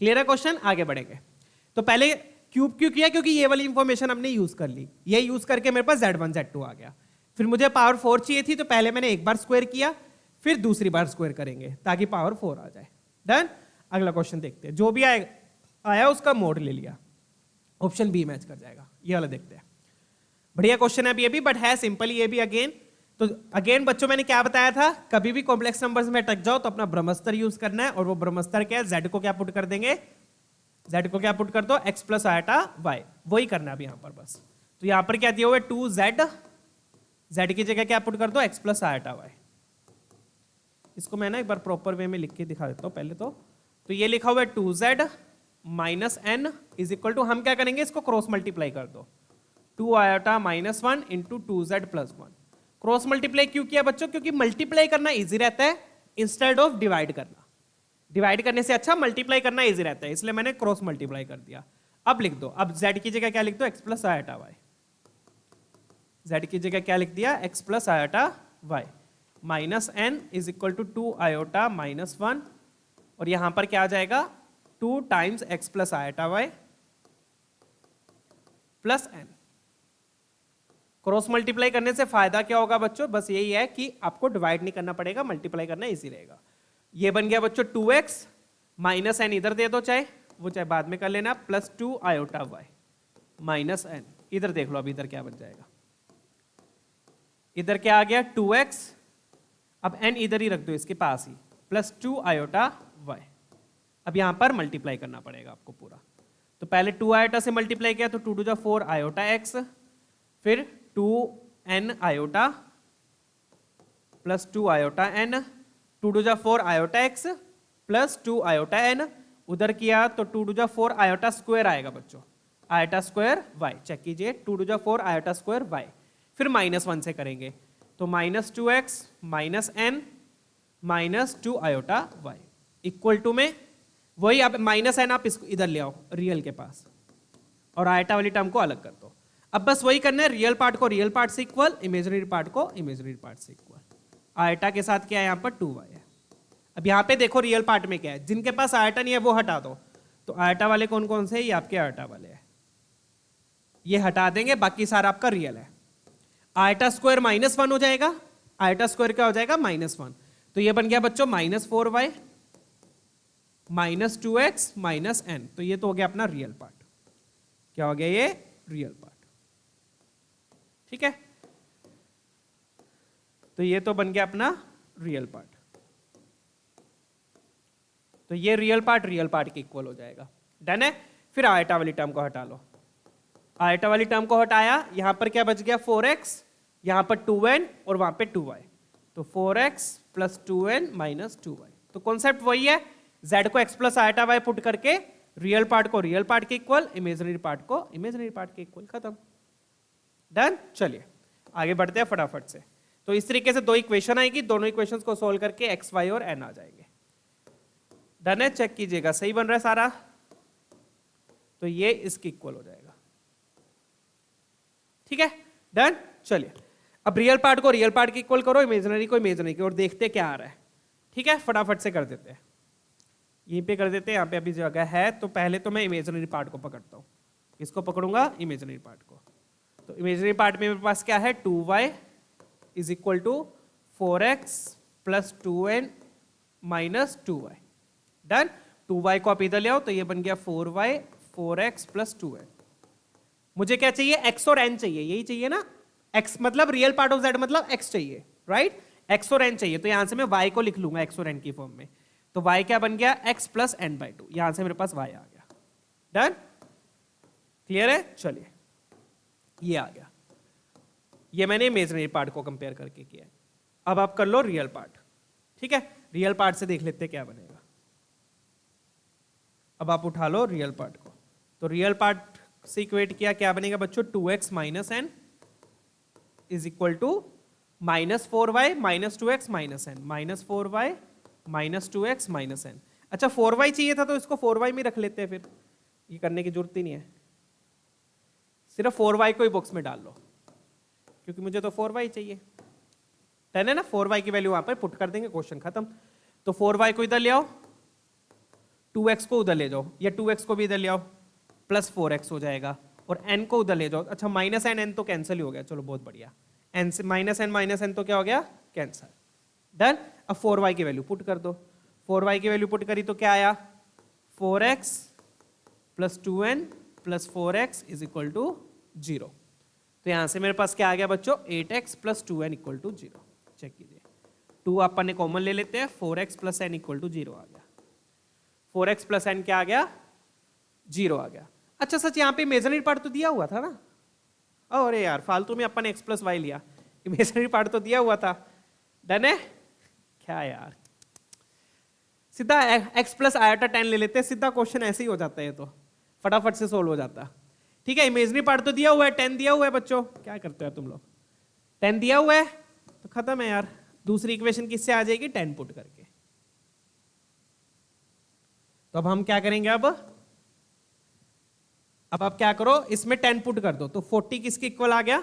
क्लियर है क्वेश्चन। आगे बढ़ेंगे, तो पहले क्यूब क्यों किया, क्योंकि ये वाली इंफॉर्मेशन हमने यूज कर ली, ये यूज करके मेरे पास z1 z2 आ गया। फिर मुझे पावर 4 चाहिए थी, तो पहले मैंने एक बार स्क्वायर किया, फिर दूसरी बार स्क्वायर करेंगे ताकि पावर 4 आ जाए, डन। अगला क्वेश्चन देखते हैं, जो भी आया उसका मोड ले लिया, ऑप्शन बी मैच कर जाएगा, ये वाला देखते हैं। बढ़िया क्वेश्चन है अभी ये भी, बट है सिंपल ये भी अगेन। तो अगेन बच्चों मैंने क्या बताया था, कभी भी कॉम्प्लेक्स नंबर्स में अटक जाओ तो अपना ब्रह्मस्तर यूज करना है, और वो ब्रह्मस्तर क्या है, z को क्या पुट कर देंगे, z को क्या पुट कर दो x प्लस आयटा y, वही करना है अभी यहां पर बस। तो यहां पर क्या दिया हुआ है 2z, z की जगह क्या पुट कर दो x प्लस आयटा y। इसको मैं ना एक बार प्रॉपर वे में लिख के दिखा देता हूं पहले तो ये लिखा हुआ है 2z minus n is equal to, हम क्या करेंगे इसको क्रॉस मल्टीप्लाई कर दो, 2 iota minus 1 into 2z plus 1। Cross multiply क्यों किया बच्चों? क्योंकि मल्टीप्लाई करना इजी रहता है इंस्टेड ऑफ डिवाइड करना। डिवाइड करने से अच्छा मल्टीप्लाई करना इजी रहता है, इसलिए मैंने क्रॉस मल्टीप्लाई कर दिया। अब लिख दो, अब z की जगह क्या लिख दो, x plus iota y. z की जगह क्या लिख दिया, x plus iota y. Minus n is equal to 2 iota minus 1, और यहां पर क्या आ जाएगा 2 times x plus iota y plus n. Cross multiply करने से फायदा क्या होगा बच्चों? बस यही है कि आपको डिवाइड नहीं करना पड़ेगा, मल्टीप्लाई करना इजी रहेगा। ये बन गया बच्चों 2x माइनस एन, इधर दे दो चाहे, वो चाहे बाद में कर लेना, plus 2 iota y minus n. इधर देख लो अब इधर क्या बन जाएगा, इधर क्या आ गया 2x, अब n इधर ही रख दो इसके पास ही, प्लस 2 आयोटा वाई। अब यहां पर मल्टीप्लाई करना पड़ेगा आपको पूरा, तो पहले 2 आयोटा से मल्टीप्लाई किया तो 2 टू द 4 आयोटा x, फिर 2n iota plus 2 iota n, 2 to the 4 iota x plus 2 iota n, उधर किया तो 2 टू द 4 आयोटा स्क्वायर आएगा बच्चों, आयोटा स्क्वायर y। चेक कीजिए 2 to the 4 iota square y, फिर माइनस 1 से करेंगे तो minus 2x minus n minus 2 iota y equal to में वही, अब माइनस n आप इसको इधर ले आओ रियल के पास, और आयटा वाली टर्म को अलग कर दो। अब बस वही करना है, रियल पार्ट को रियल पार्ट से इक्वल, इमेजिनरी पार्ट को इमेजिनरी पार्ट से इक्वल। आयटा के साथ क्या है यहाँ पर 2y है। अब यहाँ पे देखो रियल पार्ट में क्या है, जिनके पास आयटा नहीं है वो हटा दो, तो आयटा वाले कौन कौन से है, ये आपके आयटा वाले हैं, ये हटा देंगे, बाकी सारा आपका रियल है। आयटा स्क्वायर माइनस 1 हो जाएगा, आयटा स्क्वायर क्या हो जाएगा माइनस 1, तो ये बन गया बच्चों minus 4y minus 2x minus n, तो ये तो हो गया अपना रियल पार्ट। क्या हो गया ये रियल पार्ट, ठीक है, तो ये तो बन गया अपना रियल पार्ट। तो ये रियल पार्ट के इक्वल हो जाएगा, डन है। फिर आयटा वाली टर्म को हटा लो, आयटा वाली टर्म को हटाया, यहां पर क्या बच गया 4x, यहां पर 2n और वहां पे 2y, तो 4x plus 2n minus 2y। तो कॉन्सेप्ट वही है, z को x plus eta y put करके रियल पार्ट को रियल पार्ट के इक्वल, इमेजिनरी पार्ट को इमेजिनरी पार्ट के इक्वल, खत्म, डन। चलिए आगे बढ़ते हैं फटाफट से। तो इस तरीके से दो इक्वेशन आएगी, दोनों इक्वेशंस को सोल्व करके x y और n आ जाएंगे, डन है। चेक कीजिएगा सही बन रहा है सारा, तो ये इसके इक्वल हो जाएगा, ठीक है, डन। चलिए अब रियल पार्ट को रियल पार्ट के इक्वल करो, इमेजिनरी को इमेजिनरी के, और देखते क्या आ रहा है, ठीक है, फटाफट से कर देते हैं। यहीं पे कर देते हैं, यहाँ पे अभी जगह है, तो पहले तो मैं इमेजिनरी पार्ट को पकड़ता हूँ, किसको पकड़ूंगा, इमेजिनरी पार्ट को। तो इमेजिनरी पार्ट में मेरे पास क्या है 2y is equal to 4x plus 2n minus 2y, done. 2y को आप इधर ले आओ, तो ये बन गया 4y 4x प्लस 2n। मुझे क्या चाहिए, x और n चाहिए, यही चाहिए ना, x मतलब रियल पार्ट ऑफ z मतलब x चाहिए, राइट, x और n चाहिए, तो यहां से मैं y को लिख लूंगा x और n की फॉर्म में, तो y क्या बन गया x प्लस n बाई 2, यहां से मेरे पास y आ गया, डन, क्लियर है। चलिए ये आ गया, ये मैंने इमेजिनरी पार्ट को कंपेयर करके किया है। अब आप कर लो रियल पार्ट, ठीक है, रियल पार्ट से देख लेते क्या बनेगा। अब आप उठा लो रियल पार्ट को, तो रियल पार्ट से इक्वेट किया, क्या बनेगा बच्चों 2x minus n is equal to minus 4y minus 2x minus n, minus 4y minus 2x minus n। अच्छा 4y चाहिए था तो इसको 4y में रख लेते हैं, फिर ये करने की जरूरत ही नहीं है, सिर्फ 4y को ही बॉक्स में डाल लो, क्योंकि मुझे तो 4y चाहिए, डन है ना। 4y की वैल्यू वहां पर पुट कर देंगे, क्वेश्चन खत्म। तो 4y को इधर ले आओ, 2x को उधर ले जाओ, या 2x को भी इधर ले आओ, प्लस 4x हो जाएगा, और n को उधर ले जाओ। अच्छा माइनस n तो कैंसिल ही हो गया, चलो बहुत बढ़िया, n से माइनस n तो क्या हो गया कैंसिल, डन। अब 4y की वैल्यू पुट कर दो, 4y की वैल्यू पुट करी तो क्या आया 4x plus 2n plus 4x is equal to 0। तो यहां से मेरे पास क्या आ गया बच्चों 8x plus 2n equal to 0। Check कीजिए, 2 अपन ने कॉमन ले लेते हैं, 4x plus n equal to 0 आ गया, 4x प्लस n क्या आ गया 0 आ गया। अच्छा सच यहाँ पे इमेजिनरी पार्ट तो दिया हुआ था ना, अरे यार फालतू में अपन ने x प्लस वाई लिया, इमेजिनरी पार्ट तो दिया हुआ था, डन है क्या यार, सीधा x प्लस आयोटा 10 ले लेते हैं, सीधा क्वेश्चन ऐसे ही हो जाता है, तो फटाफट से सोल्व हो जाता। ठीक है, इमेजनरी पार्ट तो दिया हुआ है, 10 दिया हुआ है बच्चों, क्या करते हो तुम लोग, 10 दिया हुआ है तो खत्म है यार। दूसरी इक्वेशन किससे आ जाएगी, 10 पुट करके। तो अब हम क्या करेंगे, अब आप क्या करो, इसमें 10 पुट कर दो, तो 40 किसके इक्वल आ गया,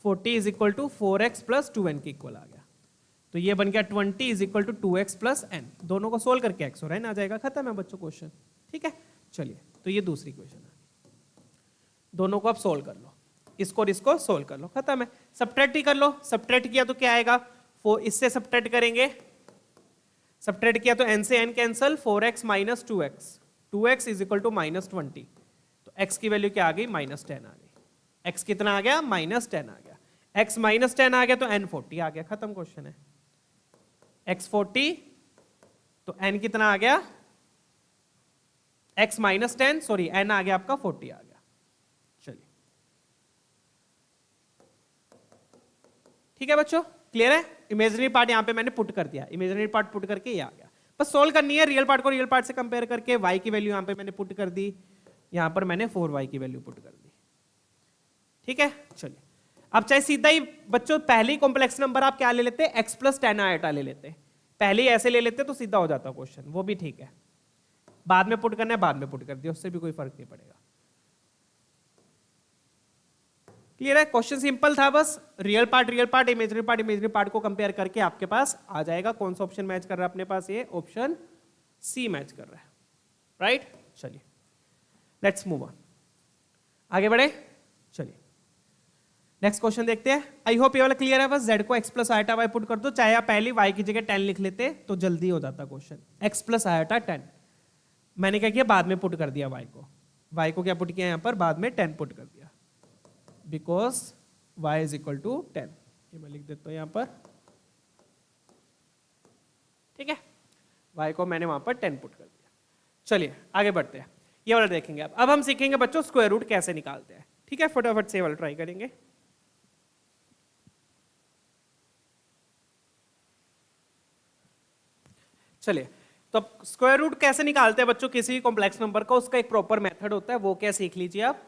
40 is equal to 4x plus 2n के इक्वल आ गया। तो ये बन गया 20 is equal to 2x plus n। दोनों को सोल्व करके x और n आ जाएगा, खत्म है बच्चों क्वेश्चन। ठीक है, चलिए तो ये दूसरी इक्वेशन है, दोनों को आप सोल्व कर लो, इसको और इसको सोल्व कर लो, खत्म है। सब्ट्रैक्ट ही कर लो, सब्ट्रैक्ट किया तो क्या आएगा, इससे सब्ट्रैक्ट करेंगे, सब्ट्रैक्ट किया तो n से n cancel, 4x minus 2x, 2x is equal to minus 20, तो x की वैल्यू क्या आ गई, माइनस 10 आ गई। x कितना आ गया, माइनस 10 आ गया, x माइनस 10 आ गया तो n 40 आ गया, खत्म क्वेश्चन है। x 40 तो n कितना आ गया, x माइनस 10, सॉरी n आ गया आपका 40 आ गया। चलिए ठीक है बच्चों, क्लियर है। इमेजिनरी पार्ट यहां पे मैंने पुट कर दिया, इमेजिनरी पार्ट पुट करके ये आ गया, बस सोल्व करनी है। रियल पार्ट को रियल पार्ट से कंपेयर करके y की वैल्यू यहां पे मैंने पुट कर दी, यहां पर मैंने 4y की वैल्यू पुट कर दी। ठीक है, चलिए अब चाहे सीधा ही बच्चों पहले ही कॉम्प्लेक्स नंबर आप क्या ले लेते हैं, x प्लस 10 आयोटा ले लेते हैं, पहले ही ऐसे ले लेते तो सीधा हो जाता क्वेश्चन, वो भी ठीक है। बाद में पुट करना है, बाद में पुट कर दिया, उससे भी कोई फर्क नहीं पड़ेगा। क्लियर है, क्वेश्चन सिंपल था, बस रियल पार्ट इमेजिनरी पार्ट को कंपेयर करके आपके पास आ जाएगा कौन सा ऑप्शन मैच कर रहा है अपने पास, ये ऑप्शन सी मैच कर रहा है, राइट। चलिए लेट्स मूव ऑन, आगे बढ़े, चलिए नेक्स्ट क्वेश्चन देखते हैं। आई होप ये वाला क्लियर है, बस z को x plus iota y put कर दो, चाहे आप पहले y की जगह 10 लिख लेते तो जल्दी हो जाता क्वेश्चन। x प्लस आयोटा 10, मैंने क्या किया, बाद में पुट कर दिया y को क्या पुट किया यहाँ पर, बाद में 10 पुट कर दिया, because y is equal to 10, ये मैं लिख देता हूँ यहाँ पर। ठीक है, y को मैंने वहां पर 10 पुट कर दिया। चलिए आगे बढ़ते हैं, ये वाला देखेंगे। अब हम सीखेंगे बच्चों स्क्वायर रूट कैसे निकालते हैं। ठीक है, फटाफट से वाला ट्राई करेंगे। चलिए तो स्क्वायर रूट कैसे निकालते हैं बच्चों किसी भी कॉम्प्लेक्स नंबर का, उसका एक प्रॉपर मेथड होता है, वो क्या सीख लीजिए आप।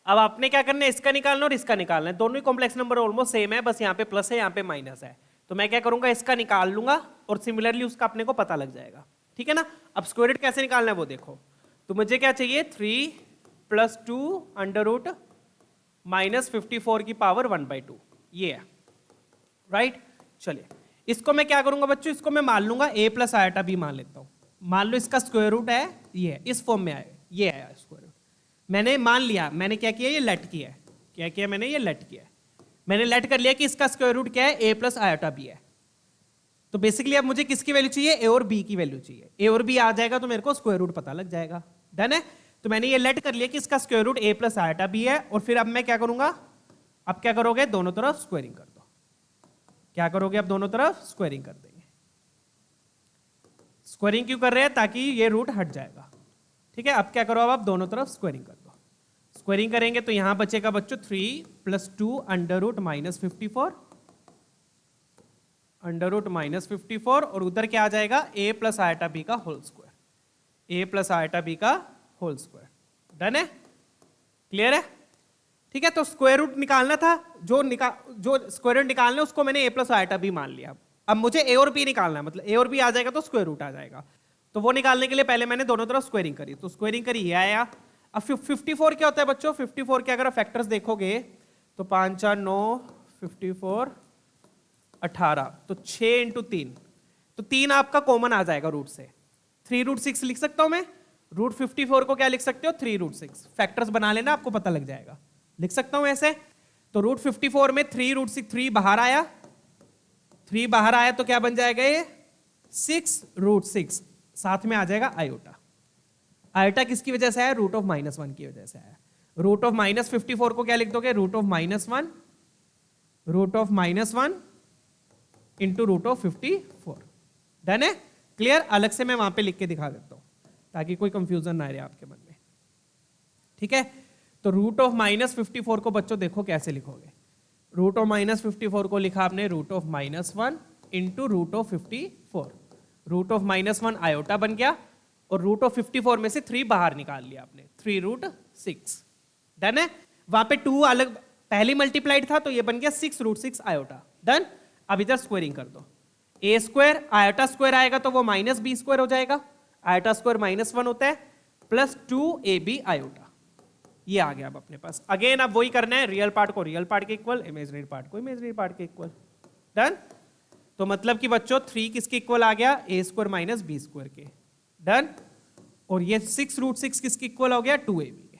अब आपने क्या करना है, इसका निकालना और इसका निकालना है, दोनों ही कॉम्प्लेक्स नंबर ऑलमोस्ट सेम है, बस यहाँ पे प्लस है यहाँ पे माइनस है, तो मैं क्या करूंगा, इसका निकाल लूंगा और सिमिलरली उसका अपने को पता लग जाएगा। ठीक है ना। अब स्क्वायर रूट कैसे निकालना है वो देखो, तो मुझे क्या चाहिए, 3 प्लस 2 अंडर रूट माइनस 54 की पावर 1/2, ये है, राइट। चलिए इसको मैं क्या करूंगा बच्चों, इसको मैं मान लूंगा a प्लस आयोटा b मान लेता हूं। मान लो इसका स्क्वायर रूट है, ये है, इस फॉर्म में आए, ये है स्क्वायर रूट, मैंने मान लिया, मैंने क्या किया, ये लेट किया है, क्या किया मैंने, ये लेट किया है, मैंने लेट कर लिया कि इसका स्क्वायर रूट क्या है, a प्लस आयोटा b है। तो बेसिकली अब मुझे किसकी वैल्यू चाहिए, a और b की वैल्यू चाहिए, a और b आ जाएगा तो मेरे को स्क्वायर रूट पता लग जाएगा, डन है। तो मैंने ये लेट कर लिया कि इसका square root a plus iota b है, और फिर अब मैं क्या करूंगा, अब क्या करोगे, दोनों तरफ स्क्वायरिंग कर दो। क्या करोगे, अब दोनों तरफ स्क्वायरिंग कर देंगे। स्क्वायरिंग क्यों कर रहे हैं, ताकि ये रूट हट जाएगा। ठीक है, अब क्या करो, अब आप दोनों तरफ स्क्वायरिंग कर दो। स्क्वायरिंग करेंगे तो यहां बचेगा बच्चों 3 plus 2 under root minus 54, under root minus 54, और उधर क्या आ जाएगा, a प्लस आयोटा b का whole square, a plus iota b का होल स्क्वायर, डन है, क्लियर है। ठीक है, तो स्क्वायर रूट निकालना था, जो स्क्वायर रूट निकालना है उसको मैंने a प्लस आयोटा b मान लिया। अब मुझे a और b निकालना है, मतलब a और b आ जाएगा तो स्क्वायर रूट आ जाएगा, तो वो निकालने के लिए पहले मैंने दोनों तरफ स्क्वायरिंग करी, तो स्क्वायरिंग करी ये आया। अब 54 क्या होता है बच्चों, 54 के अगर फैक्टर्स देखोगे तो 5 4 9 54 18, तो 6 इंटू 3, तो 3 आपका कॉमन आ जाएगा रूट से, 3 रूट 6 लिख सकता हूं मैं, रूट 54 को क्या लिख सकते हो, 3 रूट 6, फैक्टर्स बना लेना, आपको पता लग जाएगा, लिख सकता हूं ऐसे। तो रूट 54 में 3 रूट 6, 3 बाहर आया, 3 बाहर आया तो क्या बन जाएगा, ये 6 रूट 6, साथ में आ जाएगा आयोटा। आयोटा किसकी वजह से आया, रूट ऑफ -1 की वजह से आया। रूट ऑफ -54 को क्या लिख दोगे, root of -1, root of -1 into root of 54, done है, क्लियर। अलग से मैं वहां पे लिख के दिखा देता हूं ताकि कोई कंफ्यूजन ना रहे आपके मन में। ठीक है, तो रूट ऑफ -54 को बच्चों देखो कैसे लिखोगे, रूट ऑफ -54 को लिखा आपने root of -1 into root of 54, root of -1 iota बन गया और रूट ऑफ 54 में से 3 बाहर निकाल लिया आपने, 3√6। डन है। वहां पे 2 अलग पहली मल्टीप्लाइड था तो ये बन गया 6√6 आयोटा। डन। अब इधर स्क्वायरिंग कर दो, ए स्क्वायर आयोटा स्क्वायर आएगा तो वो -b² हो जाएगा, आयोटा स्क्वायर -1 होता है, प्लस 2ab आयोटा। ये आ गया अब अपने पास। अगेन अब वही करना है, रियल पार्ट को रियल पार्ट के इक्वल, इमेजिनरी पार्ट को इमेजिनरी पार्ट के इक्वल। डन। तो मतलब कि बच्चों 3 किसके इक्वल आ गया, a² - b² के। डन। और ये 6√6 किसके इक्वल हो गया, 2ab के।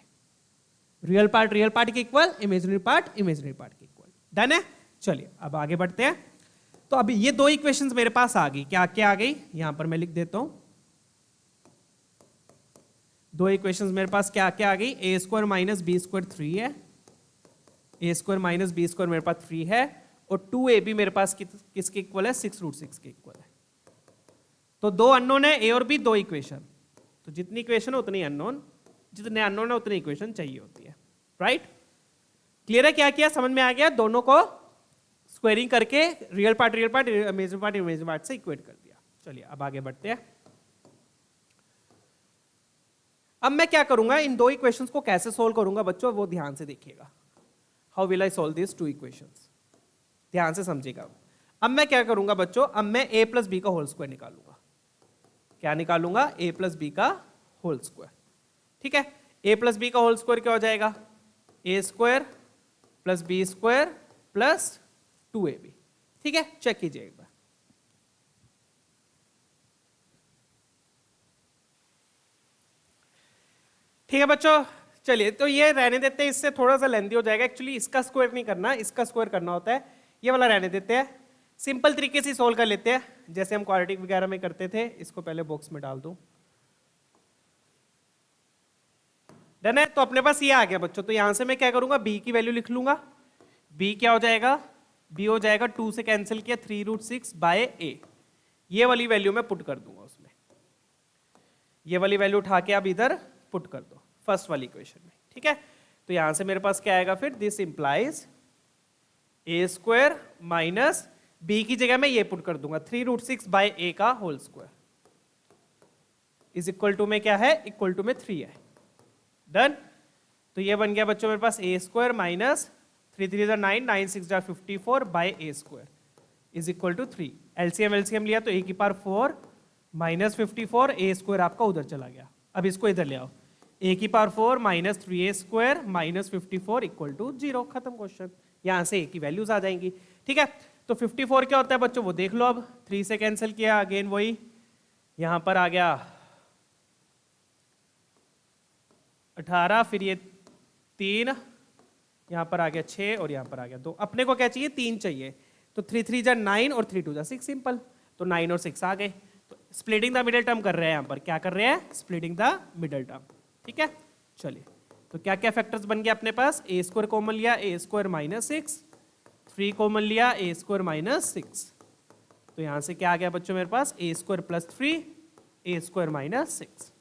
रियल पार्ट के इक्वल, इमेजिनरी पार्ट के इक्वल। डन है। चलिए अब आगे बढ़ते हैं। तो अभी ये 2 इक्वेशंस मेरे पास आ गई, क्या क्या आ गई, यहां पर मैं लिख देता हूं। 2 इक्वेशंस मेरे पास क्या क्या आ गई, a² - b² 3 है, a² - b² मेरे पास 3 है, और 2ab मेरे पास किसके इक्वल है, 6√6 के इक्वल है। तो 2 अननोन है, a और b, 2 इक्वेशन। तो जितनी इक्वेशन है उतनी अननोन, जितने अननोन है उतनी इक्वेशन चाहिए होती है। राइट। क्लियर है, क्या किया, समझ में आ गया। दोनों को स्क्वायरिंग करके रियल पार्ट इमेजिनरी पार्ट से इक्वेट कर दिया। चलिए अब आगे बढ़ते हैं। अब मैं क्या करूंगा, इन 2 इक्वेशंस को कैसे सोल्व करूंगा बच्चों, वो ध्यान से देखिएगा। How will I solve this 2 equations, ध्यान से समझिएगा। अब मैं क्या करूंगा बच्चों, अब मैं a + b का होल स्क्वायर निकालूंगा। क्या निकालूंगा, a + b का होल स्क्वायर। ठीक है। a + b का होल स्क्वायर क्या हो जाएगा, a² + b² + 2ab। ठीक है, चेक कीजिए एक बार। ठीक है बच्चों, चलिए तो ये रहने देते हैं, इससे थोड़ा सा लेंथी हो जाएगा। एक्चुअली इसका स्क्वायर नहीं करना, इसका स्क्वायर करना होता है, ये वाला रहने देते हैं। सिंपल तरीके से सोल्व कर लेते हैं, जैसे हम क्वाड्रेटिक वगैरह में करते थे। इसको पहले बॉक्स में डाल दूं। डन है। तो अपने पास ये आ गया बच्चों। तो यहां से मैं क्या करूंगा, b की वैल्यू लिख लूंगा। b क्या हो जाएगा, b हो जाएगा 2 से कैंसिल किया 3√6/a। ये वाली वैल्यू मैं पुट कर दूंगा उसमें, ये वाली वैल्यू उठा के आप इधर पुट कर दो फर्स्ट वाली इक्वेशन में। ठीक है। तो यहां से मेरे पास क्या आएगा फिर, this implies a² minus b की जगह मैं ये पुट कर दूंगा 3√6/a का whole square is equal to में क्या है, इक्वल टू में 3 है। डन। तो ये बन गया बच्चों मेरे पास a² minus 3 3 9 9 6 54/a² is equal to 3। LCM लिया तो a⁴ माइनस 54, a² आपका उधर चला गया। अब इसको इधर ले आओ, a⁴ minus 3a² minus 54 equal to 0। खत्म क्वेश्चन। यहां से a की वैल्यूज आ जाएंगी। ठीक है। तो 54 क्या होता है बच्चों, वो देख लो। अब 3 से कैंसिल किया, अगेन वही, यहां पर आ गया 18, फिर ये 3, यहां पर आ गया 6 और यहां पर आ गया 2। अपने को क्या चाहिए, 3 चाहिए। तो 3 3 जा 9 और 3 2 जा 6, सिंपल। तो 9 और 6 आ गए। तो स्प्लिटिंग द मिडिल टर्म कर रहे हैं, यहां पर क्या कर रहे हैं, स्प्लिटिंग द मिडिल टर्म। ठीक है। चलिए तो क्या क्या फैक्टर्स बन गया अपने पास, a² कॉमन लिया, a² माइनस 6, 3 कॉमन लिया, a² माइनस 6। तो यहां से क्या आ गया बच्चों मेरे पास, a² प्लस 3, a² माइनस 6।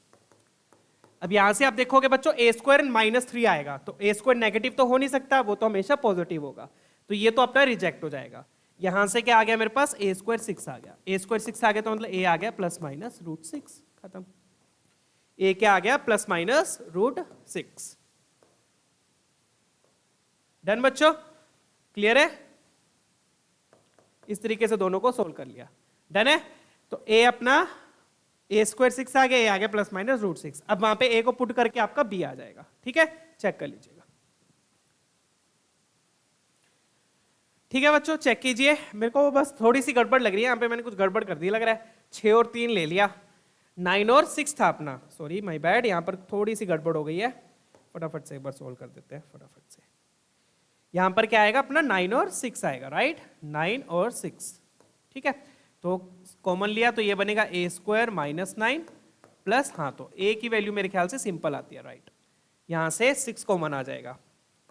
अब यहां से आप देखोगे बच्चों a² माइनस 3 आएगा, तो a² नेगेटिव तो हो नहीं सकता, वो तो हमेशा पॉजिटिव होगा। तो ये तो अपना रिजेक्ट हो जाएगा। यहां से क्या आ गया मेरे पास, a² 6 आ गया, a² 6 आ गया तो मतलब a आ गया ±√6। खत्म। a क्या आ गया, ±√6। डन बच्चों, क्लियर है। इस तरीके से दोनों को सोल्व कर लिया। डन है। तो a अपना a² 6 आ गया, a आ गया ±√6। अब वहां पे a को पुट करके आपका b आ जाएगा। ठीक है, चेक कर लीजिएगा। ठीक है बच्चों, चेक कीजिए। मेरे को बस थोड़ी सी गड़बड़ लग रही है, यहाँ पे मैंने कुछ गड़बड़ कर दी लग रहा है। 6 और 3 ले लिया, 9 और 6 था अपना, सॉरी माय बैड, यहाँ पर थोड़ी सी गड़बड़ हो गई है। फटाफट से एक बार सोल्व कर देते हैं फटाफट से। यहाँ पर क्या आएगा अपना, 9 और 6 आएगा, राइट, 9 और 6। ठीक है। तो कॉमन लिया तो ये बनेगा a² माइनस 9 प्लस, हाँ तो a की वैल्यू मेरे ख्याल से सिंपल आती है, राइट। यहाँ से 6 कॉमन आ जाएगा,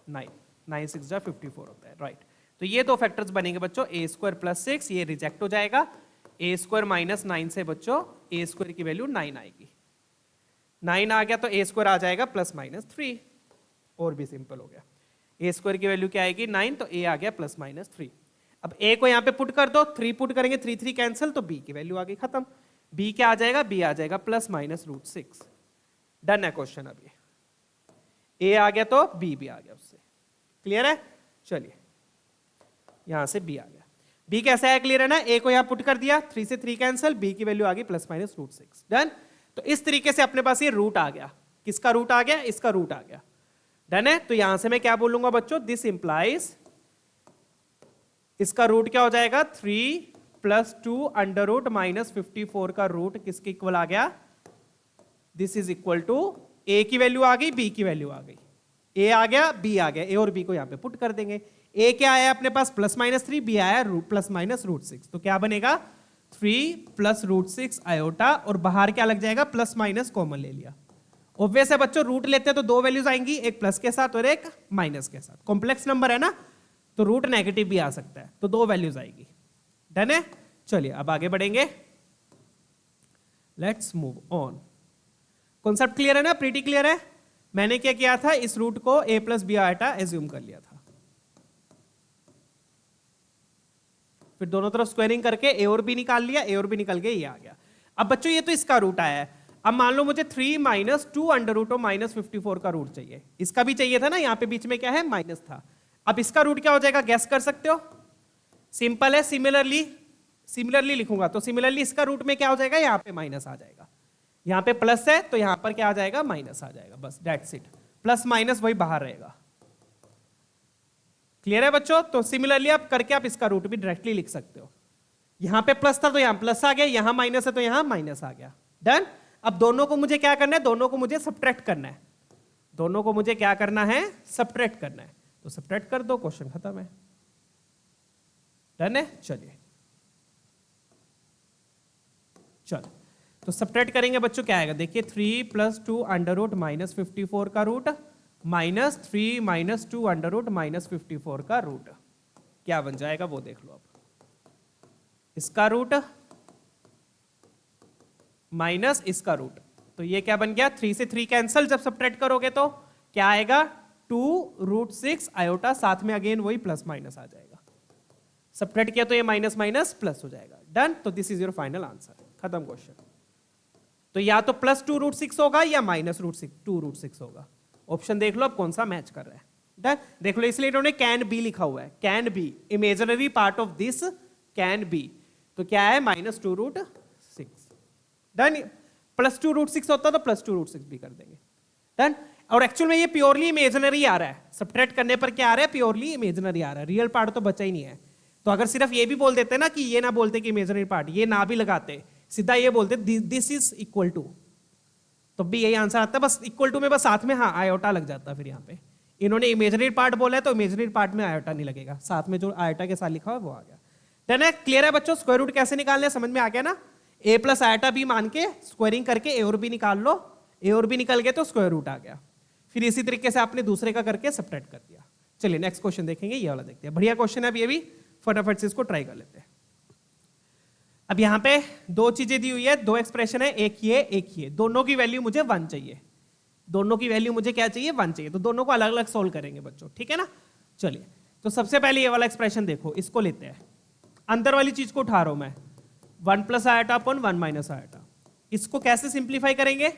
9 9 6 जा 54 होता है, राइट। तो ये दो फैक्टर्स बनेंगे बच्चों, a² प्लस 6, ये रिजेक्ट हो जाएगा। a² माइनस 9 से बच्चों a² की वैल्यू 9 आएगी। 9 आ गया तो a² आ जाएगा ±3, और भी सिंपल हो गया। a² की वैल्यू क्या आएगी, 9, तो a आ गया ±3। अब a को यहाँ पे पुट कर दो, 3 पुट करेंगे, 3 3 कैंसिल, तो b की वैल्यू आ गई, खत्म। बी क्या आ जाएगा, बी आ जाएगा +-√6। डन है क्वेश्चन। अब ये ए आ गया तो बी भी आ गया उससे। क्लियर है? चलिए यहां से बी आ गया। बी कैसे आया, क्लियर है ना? ए को यहां पुट कर दिया, 3 से 3 कैंसिल, बी की वैल्यू आ गई +-√6। डन। तो इस तरीके से अपने पास ये रूट आ गया। किसका रूट आ गया? इसका रूट आ गया। डन है। तो यहां से मैं क्या बोलूंगा बच्चों, दिस इंप्लाइज, इसका रूट क्या हो जाएगा, 3 + 2 √-54 का रूट किसके इक्वल आ गया, दिस इज इक्वल टू, ए की वैल्यू आ गई, बी की वैल्यू आ गई, ए आ गया, बी आ गया, ए और बी को यहां पे पुट कर देंगे। ए क्या आया अपने पास +-3, बी आया +-√6, तो क्या बनेगा 3 + √6 आयोटा, और बाहर क्या लग जाएगा, प्लस कॉमन ले लिया। ऑब्वियस है बच्चों, रूट लेते हैं तो दो वैल्यूज आएंगी, एक प्लस के साथ और एक माइनस के साथ। कॉम्प्लेक्स नंबर है ना, तो रूट नेगेटिव भी आ सकता है, तो दो वैल्यूज आएगी। डन है। चलिए अब आगे बढ़ेंगे, let's move on. Concept clear है ना, प्रीटी क्लियर है। मैंने क्या किया था, इस रूट को a + b आयोटा एज्यूम कर लिया था, फिर दोनों तरफ स्क्वायरिंग करके ए और बी निकाल लिया, ए और बी निकल गए, ये आ गया। अब बच्चों ये तो इसका रूट आया है। अब मान लो मुझे 3 - 2 √-54 का रूट चाहिए। इसका भी चाहिए था ना, यहां पे बीच में क्या है, माइनस था। अब इसका रूट क्या हो जाएगा, गैस कर सकते हो? सिंपल है, सिमिलरली लिखूंगा तो सिमिलरली इसका रूट में क्या हो जाएगा, यहां पे माइनस आ जाएगा। यहां पे प्लस है तो यहां पर क्या आ जाएगा, माइनस आ जाएगा, बस दैट्स इट। प्लस माइनस वही बाहर रहेगा। क्लियर है बच्चों? तो सिमिलरली आप करके आप इसका रूट भी डायरेक्टली लिख सकते हो। यहां पे प्लस था तो यहां प्लस आ गया, यहां माइनस है तो यहां माइनस आ गया। डन। अब दोनों को मुझे क्या करना है, दोनों को मुझे सब्ट्रैक्ट करना है। दोनों को मुझे क्या करना है, सब्ट्रैक्ट करना है। तो सब्ट्रैक्ट कर दो, क्वेश्चन खत्म है। डन है। चलिए चलो, तो सब्ट्रैक्ट करेंगे बच्चों, क्या आएगा देखिए, 3 + 2 √-54 का रूट -3 - 2 √-54 का रूट क्या बन जाएगा वो देख लो। अब इसका रूट माइनस इसका रूट, तो ये क्या बन गया, 3 से 3 कैंसिल, जब सब्ट्रैक्ट करोगे तो क्या आएगा, 2√6 आयोटा, साथ में अगेन वही प्लस माइनस आ जाएगा। सब्ट्रैक्ट किया तो ये माइनस माइनस प्लस हो जाएगा। डन। तो this is your final answer, खत्म क्वेश्चन। तो या तो +2√6 होगा या -2√6 होगा। ऑप्शन देख लो अब कौन सा मैच कर रहा है। डन। देख लो, इसलिए इन्होंने कैन बी लिखा हुआ है, can be, imaginary part of this can be. तो क्या है, -2√6। डन। +2√6 होता तो +2√6 भी कर देंगे। डन। और एक्चुअल में ये प्योरली इमेजिनरी आ रहा है, सब्ट्रैक्ट करने पर क्या आ रहा है, प्योरली इमेजिनरी आ रहा है, रियल पार्ट तो बचा ही नहीं है। तो अगर सिर्फ ये भी बोल देते ना कि ये ना बोलते कि इमेजिनरी पार्ट, ये ना भी लगाते, सीधा ये बोलते दिस इज इक्वल टू, तो भी यही आंसर आता है। बस इक्वल टू में बस साथ में हाँ आयोटा लग जाता है। फिर यहाँ पे इन्होंने इमेजिनरी पार्ट बोला है तो इमेजिनरी पार्ट में आयोटा नहीं लगेगा, साथ में जो आयोटा के साथ लिखा हुआ वो आ गया। डन है। क्लियर है बच्चों? स्क्वायर रूट कैसे निकालने हैं समझ में आ गया ना। a + आयोटा b मान के स्क्वायरिंग करके a और b निकाल लो, a और b निकल गए तो स्क्वायर रूट आ गया। फिर इसी तरीके से आपने दूसरे का करके सब्ट्रैक्ट कर दिया। चलिए नेक्स्ट क्वेश्चन देखेंगे, ये वाला देखते हैं। बढ़िया क्वेश्चन है, अब ये भी फटाफट से इसको ट्राई कर लेते हैं। अब यहां पे दो चीजें दी हुई है, दो एक्सप्रेशन है, एक ये एक ये, दोनों की वैल्यू मुझे 1 चाहिए। दोनों की वैल्यू मुझे क्या चाहिए, 1 चाहिए। तो दोनों को अलग अलग सोल्व करेंगे बच्चों, ठीक है ना। चलिए, तो सबसे पहले ये वाला एक्सप्रेशन देखो, इसको लेते हैं। अंदर वाली चीज को उठा रहा हूं मैं, 1 + आयोटा अपॉन 1 - आयोटा। इसको कैसे सिंप्लीफाई करेंगे,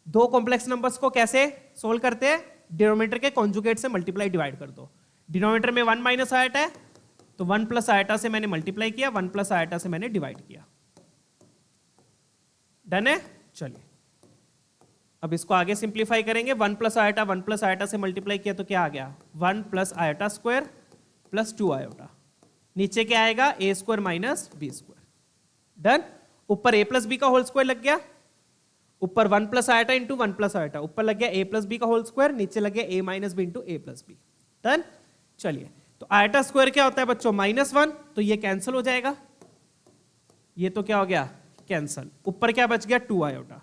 दो कॉम्प्लेक्स नंबर्स को कैसे सोल्व करते हैं, डिनोमिनेटर के कॉन्जुगेट से मल्टीप्लाई डिवाइड कर दो। डिनोमिनेटर में 1 - आयोटा है तो 1 + आयोटा से मैंने मल्टीप्लाई किया, 1 + आयोटा से मैंने डिवाइड किया। डन है। चलिए अब इसको आगे सिंप्लीफाई करेंगे। 1 + आयोटा 1 + आयोटा से मल्टीप्लाई किया तो क्या आ गया, 1 + आयोटा स्क्वायर + 2 आयोटा। नीचे क्या आएगा, a² - b²। डन। ऊपर a + b का होल स्क्वायर लग गया, ऊपर 1 + आयोटा इंटू 1 + आयोटा, ऊपर लग गया a + b का होल स्क्वायर, नीचे लग गया a - b into a + b। Done. चलिए, तो आयोटा स्क्वायर क्या होता है बच्चों, -1, तो ये कैंसिल हो जाएगा, ये तो क्या हो गया, कैंसिल। ऊपर क्या बच गया, 2 आयोटा,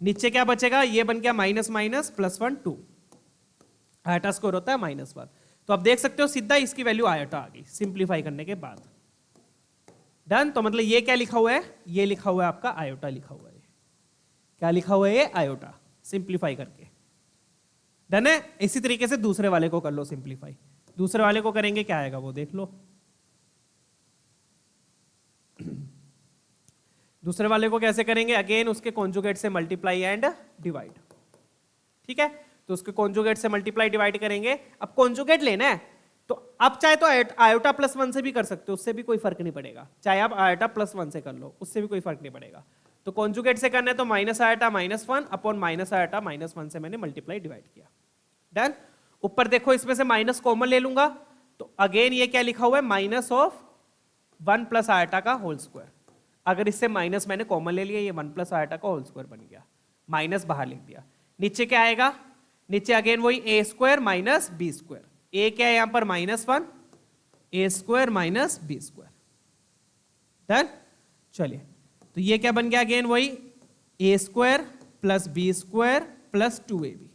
नीचे क्या बचेगा, ये बन गया -, +1 2। आयोटा स्क्वायर होता है -1। तो आप देख सकते हो सीधा इसकी वैल्यू आयोटा आ गई सिंप्लीफाई करने के बाद। डन। तो मतलब ये क्या लिखा हुआ है, ये लिखा हुआ है आपका आयोटा लिखा हुआ है। क्या लिखा हुआ है, ये आयोटा, सिंप्लीफाई करके। डन है। इसी तरीके से दूसरे वाले को कर लो सिंप्लीफाई। दूसरे वाले को करेंगे क्या आएगा वो देख लो। दूसरे वाले को कैसे करेंगे, अगेन उसके कॉन्जुगेट से मल्टीप्लाई एंड डिवाइड। ठीक है, तो उसके कॉन्जुगेट से मल्टीप्लाई डिवाइड करेंगे। अब कॉन्जुगेट लेना है तो अब चाहे तो आयोटा प्लस 1 से भी कर सकते हो, उससे भी कोई फर्क नहीं पड़ेगा। चाहे आप आयोटा प्लस 1 से कर लो, उससे भी कोई फर्क नहीं पड़ेगा। तो कॉन्जुगेट से करना है तो minus iota minus 1 upon minus iota minus 1 से मैंने मल्टीप्लाई डिवाइड किया। डन। ऊपर देखो इसमें से माइनस कॉमन ले लूंगा तो अगेन ये क्या लिखा हुआ है, माइनस ऑफ 1 प्लस आयोटा का होल स्क्वायर। अगर इससे माइनस मैंने कॉमन ले लिया, ये 1 प्लस आयोटा का होल स्क्वायर बन गया, माइनस बाहर लिख दिया। नीचे क्या आएगा, नीचे अगेन वही a square minus b square. A क्या है यहां पर -1, a square minus b square. Done. चलिए तो ये क्या बन गया, अगेन वही a square plus b square plus 2ab।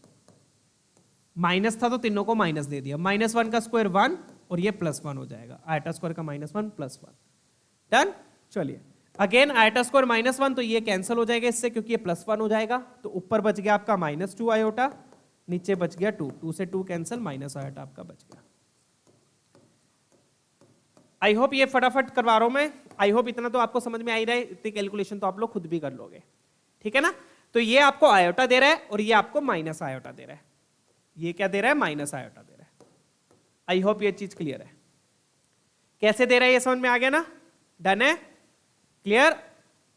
Minus था तो तीनों को माइनस दे दिया, -1 का स्क्वायर 1 और ये +1 हो जाएगा, आयटा स्क्वायर का -1 +1। डन। चलिए अगेन आयटा स्क्वायर -1 तो ये कैंसिल हो जाएगा इससे, क्योंकि ये +1 हो जाएगा। तो ऊपर बच गया आपका -2 आयोटा, नीचे बच गया 2, 2 से 2 कैंसिल, माइनस आयोटा आपका बच गया। आई होप ये फटाफट करवा रहा हूं मैं, आई होप इतना तो आपको समझ में आ ही रहा है, इतनी कैलकुलेशन तो आप लोग खुद भी कर लोगे। ठीक है ना, तो ये आपको आयोटा दे रहा है और ये आपको माइनस आयोटा दे रहा है। ये क्या दे रहा है, माइनस आयोटा दे रहा है। आई होप ये चीज क्लियर है। कैसे दे रहा है ये समझ में आ गया ना, डन है, क्लियर।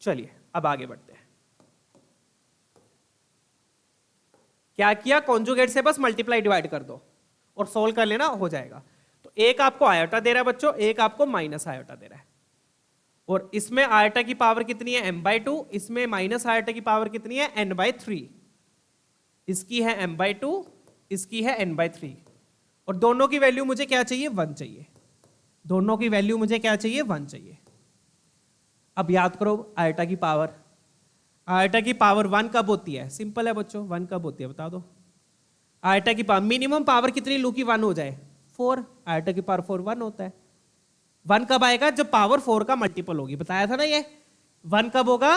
चलिए अब आगे बढ़ते हैं। क्या किया, कॉन्जुगेट से बस मल्टीप्लाई डिवाइड कर दो और सोल्व कर लेना, हो जाएगा। तो एक आपको आयोटा दे रहा है बच्चों, एक आपको माइनस आयोटा दे रहा है। और इसमें आयोटा की पावर कितनी है, m/2, इसमें माइनस आयोटा की पावर कितनी है, n/3। इसकी है m/2, इसकी है n/3। और दोनों की वैल्यू मुझे क्या चाहिए, 1 चाहिए। दोनों की वैल्यू मुझे क्या चाहिए, 1 चाहिए। अब याद करो आयोटा की पावर, आयोटा की पावर 1 कब होती है, सिंपल है बच्चों, 1 कब होती है बता दो। आयोटा की पावर मिनिमम पावर कितनी लू की 1 हो जाए, 4। आयोटा की पावर 4 1 होता है। 1 कब आएगा, जब पावर 4 का मल्टीपल होगी, बताया था ना ये। 1 कब होगा,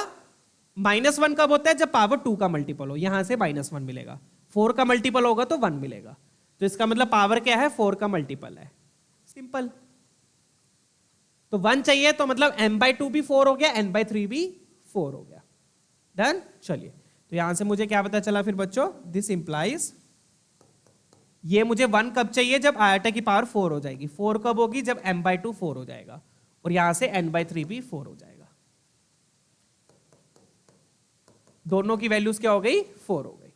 -1 कब होता है, जब पावर 2 का मल्टीपल हो, यहां से -1 मिलेगा। 4 का मल्टीपल होगा तो 1 मिलेगा। तो इसका मतलब पावर क्या है, 4 का मल्टीपल है, सिंपल। तो 1 चाहिए तो मतलब m/2 भी 4 हो गया, n/3 भी 4 हो गया। डन। चलिए तो यहां से मुझे क्या पता चला फिर बच्चों, दिस इंप्लाइज, ये मुझे 1 कब चाहिए, जब आयोटा की पावर 4 हो जाएगी। 4 कब होगी, जब m/2 4 हो जाएगा, और यहां से n/3 भी 4 हो जाएगा। दोनों की वैल्यूज क्या हो गई, 4 हो गई।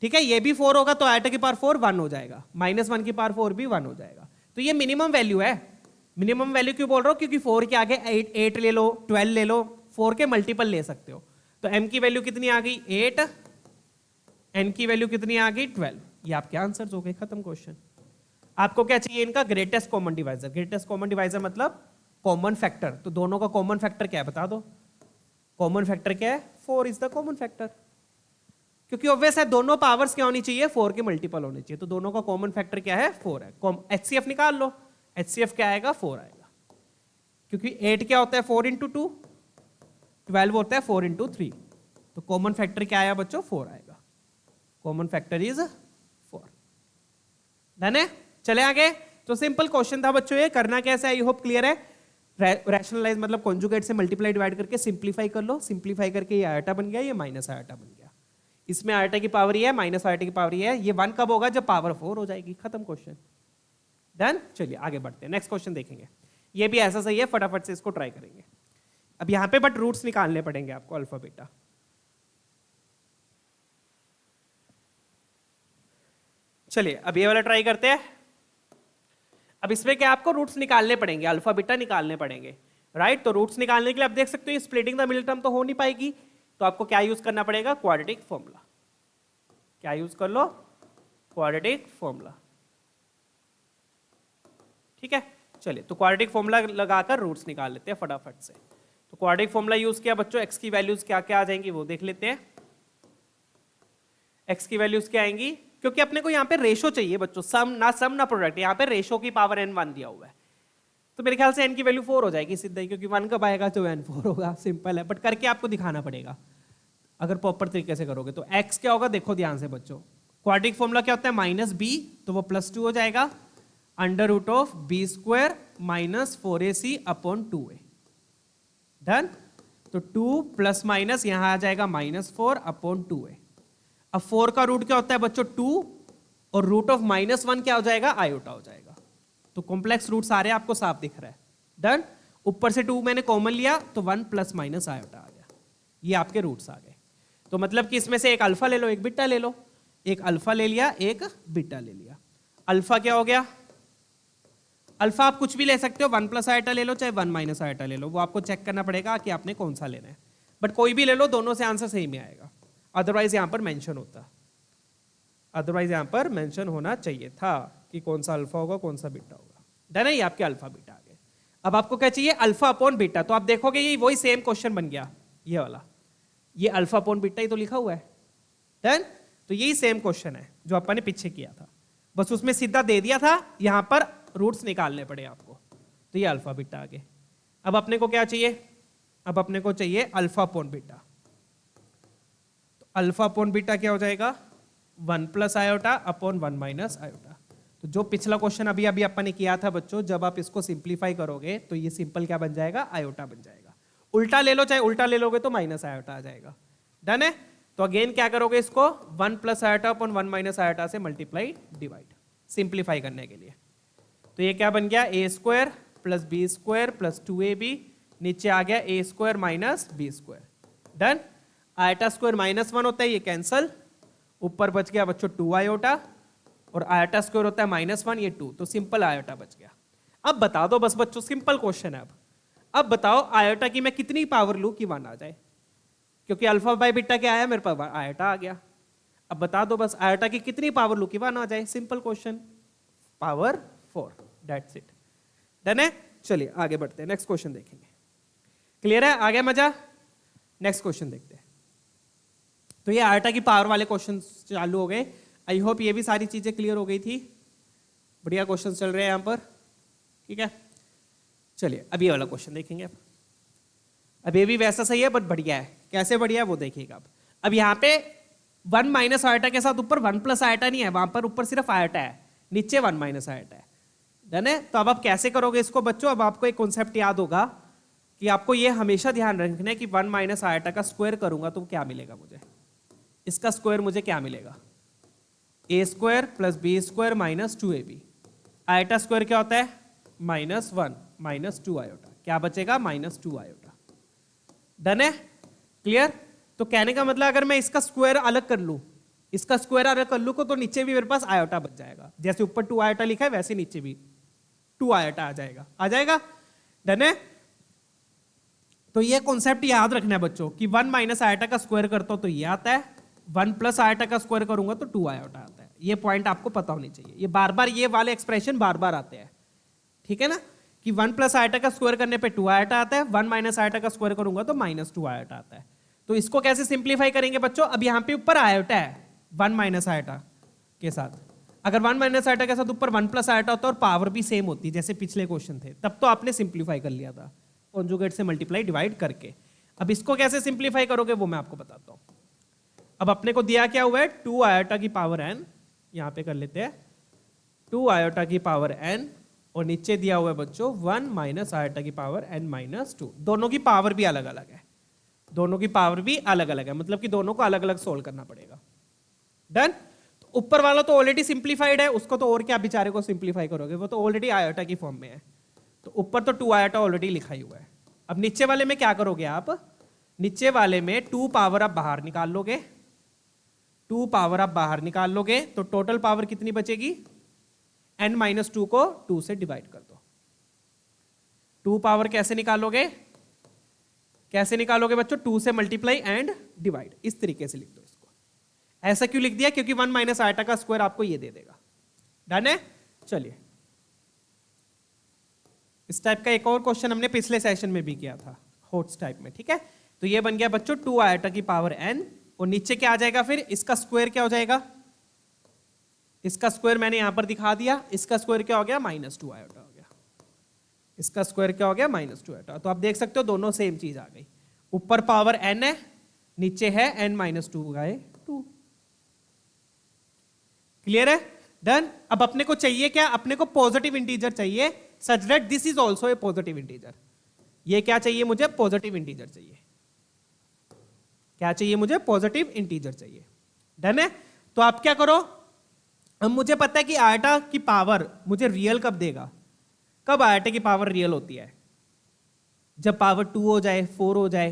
ठीक है, ये भी 4 होगा तो आयोटा की पावर 4 1 हो जाएगा, -1 की पावर 4 भी 1 हो जाएगा। तो ये मिनिमम वैल्यू है। मिनिमम वैल्यू क्यों बोल रहा हूं, क्योंकि 4 के आगे 8 ले लो, 12 ले लो, 4 के मल्टीपल ले सकते हो। तो m की वैल्यू कितनी आ गई, 8, n की वैल्यू कितनी आ गई, 12। ये आपके आंसर्स हो गए, खत्म क्वेश्चन। आपको क्या चाहिए, इनका greatest common divisor. Greatest common divisor मतलब कॉमन फैक्टर। तो दोनों का कॉमन फैक्टर क्या है बता दो। कॉमन फैक्टर क्या है, 4 इज द कॉमन फैक्टर। क्योंकि ऑब्वियस है दोनों पावर्स क्या होनी चाहिए, 4 के मल्टीपल होने चाहिए। तो दोनों का कॉमन फैक्टर क्या है, 4 है। HCF निकाल लो, HCF क्या आएगा, 4 आएगा। क्योंकि 8 क्या होता है, 4 × 2, 12 होता है 4 × 3। तो कॉमन फैक्टर क्या आया बच्चों, 4 आएगा। Common factor is 4। डन है। चले आगे। तो सिंपल क्वेश्चन था बच्चों, ये करना कैसे, आई होप क्लियर है। रैशनलाइज मतलब कॉन्जुगेट से मल्टीप्लाई डिवाइड करके सिंप्लीफाई कर लो। सिंप्लीफाई करके ये आयोटा बन गया, ये माइनस आयोटा बन गया। इसमें आयोटा की पावर ये है, माइनस आयोटा की पावर ये है। ये 1 कब होगा, जब पावर 4 हो जाएगी, खत्म क्वेश्चन। डन। चलिए आगे बढ़ते हैं, नेक्स्ट क्वेश्चन देखेंगे। ये भी ऐसा सही है, फटाफट से इसको ट्राई करेंगे। अब यहां पे बट रूट्स निकालने पड़ेंगे आपको, अल्फा बीटा। चलिए अब ये वाला ट्राई करते हैं। अब इसमें क्या आपको रूट्स निकालने पड़ेंगे, अल्फा बीटा निकालने पड़ेंगे, राइट। तो रूट्स निकालने के लिए आप देख सकते हो स्प्लिटिंग द मिडिल टर्म तो हो नहीं पाएगी, तो आपको क्या यूज करना पड़ेगा, क्वाड्रेटिक फॉर्मूला। क्या यूज कर लो, क्वाड्रेटिक फॉर्मूला। ठीक है, चलिए तो क्वाड्रेटिक फॉर्मूला लगाकर रूट्स निकाल लेते हैं फटाफट से। तो क्वाड्रेटिक फॉर्मूला यूज किया बच्चों, एक्स की वैल्यूज क्या क्या आ जाएंगी वो देख लेते हैं। एक्स की वैल्यूज क्या आएंगी, क्योंकि अपने को यहाँ पे रेशो चाहिए बच्चों, सम ना प्रोडक्ट। यहाँ पे रेशो की पावर n1 दिया हुआ है, तो मेरे ख्याल से n की वैल्यू 4 हो जाएगी सीधा ही, क्योंकि 1 कब आएगा तो n 4 होगा, सिंपल है। बट करके आपको दिखाना पड़ेगा, अगर प्रॉपर तरीके से करोगे। तो x क्या होगा, देखो ध्यान से बच्चों, क्वाड्रेटिक फॉर्मूला क्या होता है, -b, तो वो +2 हो जाएगा, √b² - 4ac/2a। डन। तो 2 प्लस माइनस यहां आ जाएगा -4 अपॉन 2a। अब 4 का रूट क्या होता है बच्चों 2, और रूट ऑफ -1 क्या हो जाएगा आयोटा हो जाएगा। तो कॉम्प्लेक्स रूट सारे आपको साफ दिख रहा है। डन। ऊपर से 2 मैंने कॉमन लिया तो 1 प्लस माइनस आयोटा आ गया। ये आपके रूट्स आ गए। तो मतलब कि इसमें से एक अल्फा ले लो एक बीटा ले लो। एक अल्फा ले लिया एक बीटा ले लिया। अल्फा क्या हो गया, अल्फा आप कुछ भी ले सकते हो, 1 प्लस आयोटा ले लो चाहे 1 माइनस आयोटा ले लो, वो आपको चेक करना पड़ेगा कि आपने कौन सा लेना है। बट कोई भी ले लो, दोनों से आंसर सही में आएगा। अदरवाइज यहां पर मेंशन होता, अदरवाइज यहां पर मेंशन होना चाहिए था कि कौन सा अल्फा होगा कौन सा बीटा होगा। डन है, ये आपके अल्फा बीटा आ गए। अब आपको क्या चाहिए, अल्फा अपॉन बीटा। तो आप देखोगे ये वही सेम क्वेश्चन बन गया, ये वाला, ये अल्फा अपॉन बीटा ही तो लिखा हुआ है। डन। तो यही सेम क्वेश्चन है जो अपन ने पीछे किया था, बस उसमें सीधा दे दिया था, यहां पर रूट्स निकालने पड़े आपको। तो ये अल्फा बीटा आ गए। अब अपने को क्या चाहिए, अब अपने को चाहिए अल्फा अपॉन बीटा। तो अल्फा अपॉन बीटा क्या हो जाएगा, 1 plus iota upon 1 minus iota. तो जो पिछला क्वेश्चन अभी अभी अपन ने किया था बच्चों, जब आप इसको सिंप्लीफाई करोगे तो ये सिंपल क्या बन जाएगा, आयोटा बन जाएगा। उल्टा ले लो, चाहे उल्टा ले लोगे तो माइनस आयोटा आ जाएगा। डन है। तो अगेन क्या करोगे, इसको 1 plus iota upon 1 minus iota से मल्टीप्लाई डिवाइड, सिंप्लीफाई करने के लिए। तो ये क्या बन गया, a square plus b square plus 2ab, नीचे आ गया a square minus b square. Done. Iota square -1 होता है, ये कैंसल, ऊपर बच गया बच्चों 2 आयोटा, और आयोटा स्क्वायर होता है -1, ये 2, तो सिंपल आयोटा बच गया। अब बता दो बस बच्चों, सिंपल क्वेश्चन है। अब बताओ आयोटा की मैं कितनी पावर लूं कि 1 आ जाए, क्योंकि अल्फा बाय बीटा क्या आया मेरे पास, आयोटा आ गया। अब बता दो बस आयोटा की कितनी पावर लूं कि 1 आ जाए, simple question, power 4, that's it. Done है। चलिए आगे बढ़ते हैं, नेक्स्ट क्वेश्चन देखेंगे। क्लियर है, आ गया मजा। नेक्स्ट क्वेश्चन देखते हैं। तो ये आयोटा की पावर वाले क्वेश्चन चालू हो गए। आई होप ये भी सारी चीजें क्लियर हो गई थी। बढ़िया क्वेश्चन चल रहे हैं यहाँ पर, ठीक है। चलिए अब ये वाला क्वेश्चन देखेंगे। अब ये भी वैसा सही है बट बढ़िया है। कैसे बढ़िया है वो देखिएगा। अब यहाँ पे 1 माइनस आयोटा के साथ ऊपर 1 प्लस आयोटा नहीं है, वहां पर ऊपर सिर्फ आयोटा है, नीचे 1 माइनस आयोटा है। डन है। तो अब आप कैसे करोगे इसको बच्चों, अब आपको एक कॉन्सेप्ट याद होगा कि आपको ये हमेशा ध्यान रखना है कि 1 माइनस आयोटा का स्क्वायर करूंगा तो क्या मिलेगा मुझे, इसका स्क्वायर मुझे क्या मिलेगा, a square plus b square minus 2ab। Iota square क्या होता है, -1 माइनस 2 आयोटा, क्या बचेगा -2 आयोटा। डन है, क्लियर। तो कहने का मतलब अगर मैं इसका स्क्वायर अलग कर लूं, इसका स्क्वायर अलग कर लूं तो नीचे भी मेरे पास आयोटा बच जाएगा। जैसे ऊपर 2 आयोटा लिखा है वैसे नीचे भी 2 आयोटा आ जाएगा, आ जाएगा। डन है। तो ये कॉन्सेप्ट याद रखना है बच्चों कि 1 माइनस आयोटा का स्क्वायर करता हूं तो ये आता है, 1 प्लस आयोटा का स्क्वायर करूंगा तो 2 आयोटा आता है। ये पॉइंट आपको पता होनी चाहिए, ये बार बार ये वाले एक्सप्रेशन बार बार आते हैं, ठीक है ना, कि 1 प्लस आयोटा का स्क्वायर करने पे 2 आयोटा आता है, 1 माइनस आयोटा का स्क्वायर करूंगा तो -2 आयोटा आता है। तो इसको कैसे सिंप्लीफाई करेंगे बच्चों, अब यहाँ पे ऊपर आयोटा है 1 माइनस आयोटा के साथ, अगर 1 माइनस आयोटा के साथ ऊपर 1 प्लस आयोटा होता और पावर भी सेम होती जैसे पिछले क्वेश्चन थे, तब तो आपने सिंप्लीफाई कर लिया था कॉन्जुगेट से मल्टीप्लाई डिवाइड करके। अब इसको कैसे सिंप्लीफाई करोगे वो मैं आपको बताता हूँ। अब अपने को दिया क्या हुआ है, 2 आयोटा की पावर n, यहाँ पे कर लेते हैं 2 आयोटा की पावर n, और नीचे दिया हुआ है बच्चों 1 माइनस आयोटा की पावर n माइनस 2। दोनों की पावर भी अलग अलग है, दोनों की पावर भी अलग अलग है, मतलब कि दोनों को अलग अलग सोल्व करना पड़ेगा। डन। तो ऊपर वाला तो ऑलरेडी सिंप्लीफाइड है, उसको तो और क्या बेचारे को सिंप्लीफाई करोगे, वो तो ऑलरेडी आयोटा की फॉर्म में है। तो ऊपर तो 2 आयोटा ऑलरेडी लिखा ही हुआ है। अब नीचे वाले में क्या करोगे आप, नीचे वाले में 2 पावर आप बाहर निकाल लोगे, 2 पावर आप बाहर निकाल लोगे तो टोटल पावर कितनी बचेगी, n माइनस 2 को 2 से डिवाइड कर दो। 2 पावर कैसे निकालोगे, कैसे निकालोगे बच्चों, 2 से मल्टीप्लाई एंड डिवाइड, इस तरीके से लिख दो इसको। ऐसा क्यों लिख दिया, क्योंकि 1 माइनस आयोटा का स्क्वायर आपको ये दे देगा। डन है। चलिए इस टाइप का एक और क्वेश्चन हमने पिछले सेशन में भी किया था, होट्स टाइप में, ठीक है। तो ये बन गया बच्चों 2 आयोटा की पावर n, और नीचे क्या आ जाएगा फिर, इसका स्क्वायर क्या हो जाएगा, इसका स्क्वायर मैंने यहां पर दिखा दिया, इसका स्क्वायर क्या हो गया, -2 आयोटा हो गया, इसका स्क्वायर क्या हो गया, -2 आयोटा। तो आप देख सकते हो दोनों सेम चीज आ गई, ऊपर पावर n है, नीचे है n माइनस 2/2। क्लियर है। डन। अब अपने को चाहिए क्या, अपने को पॉजिटिव इंटीजर चाहिए, such that this is also a positive integer. ये क्या चाहिए मुझे, पॉजिटिव इंटीजर चाहिए। क्या चाहिए मुझे? पॉजिटिव इंटीजर चाहिए। डन है? तो आप क्या करो, अब मुझे पता है कि आयोटा की पावर मुझे रियल कब देगा? कब आयोटा की पावर रियल होती है? जब पावर 2 हो जाए, 4 हो जाए,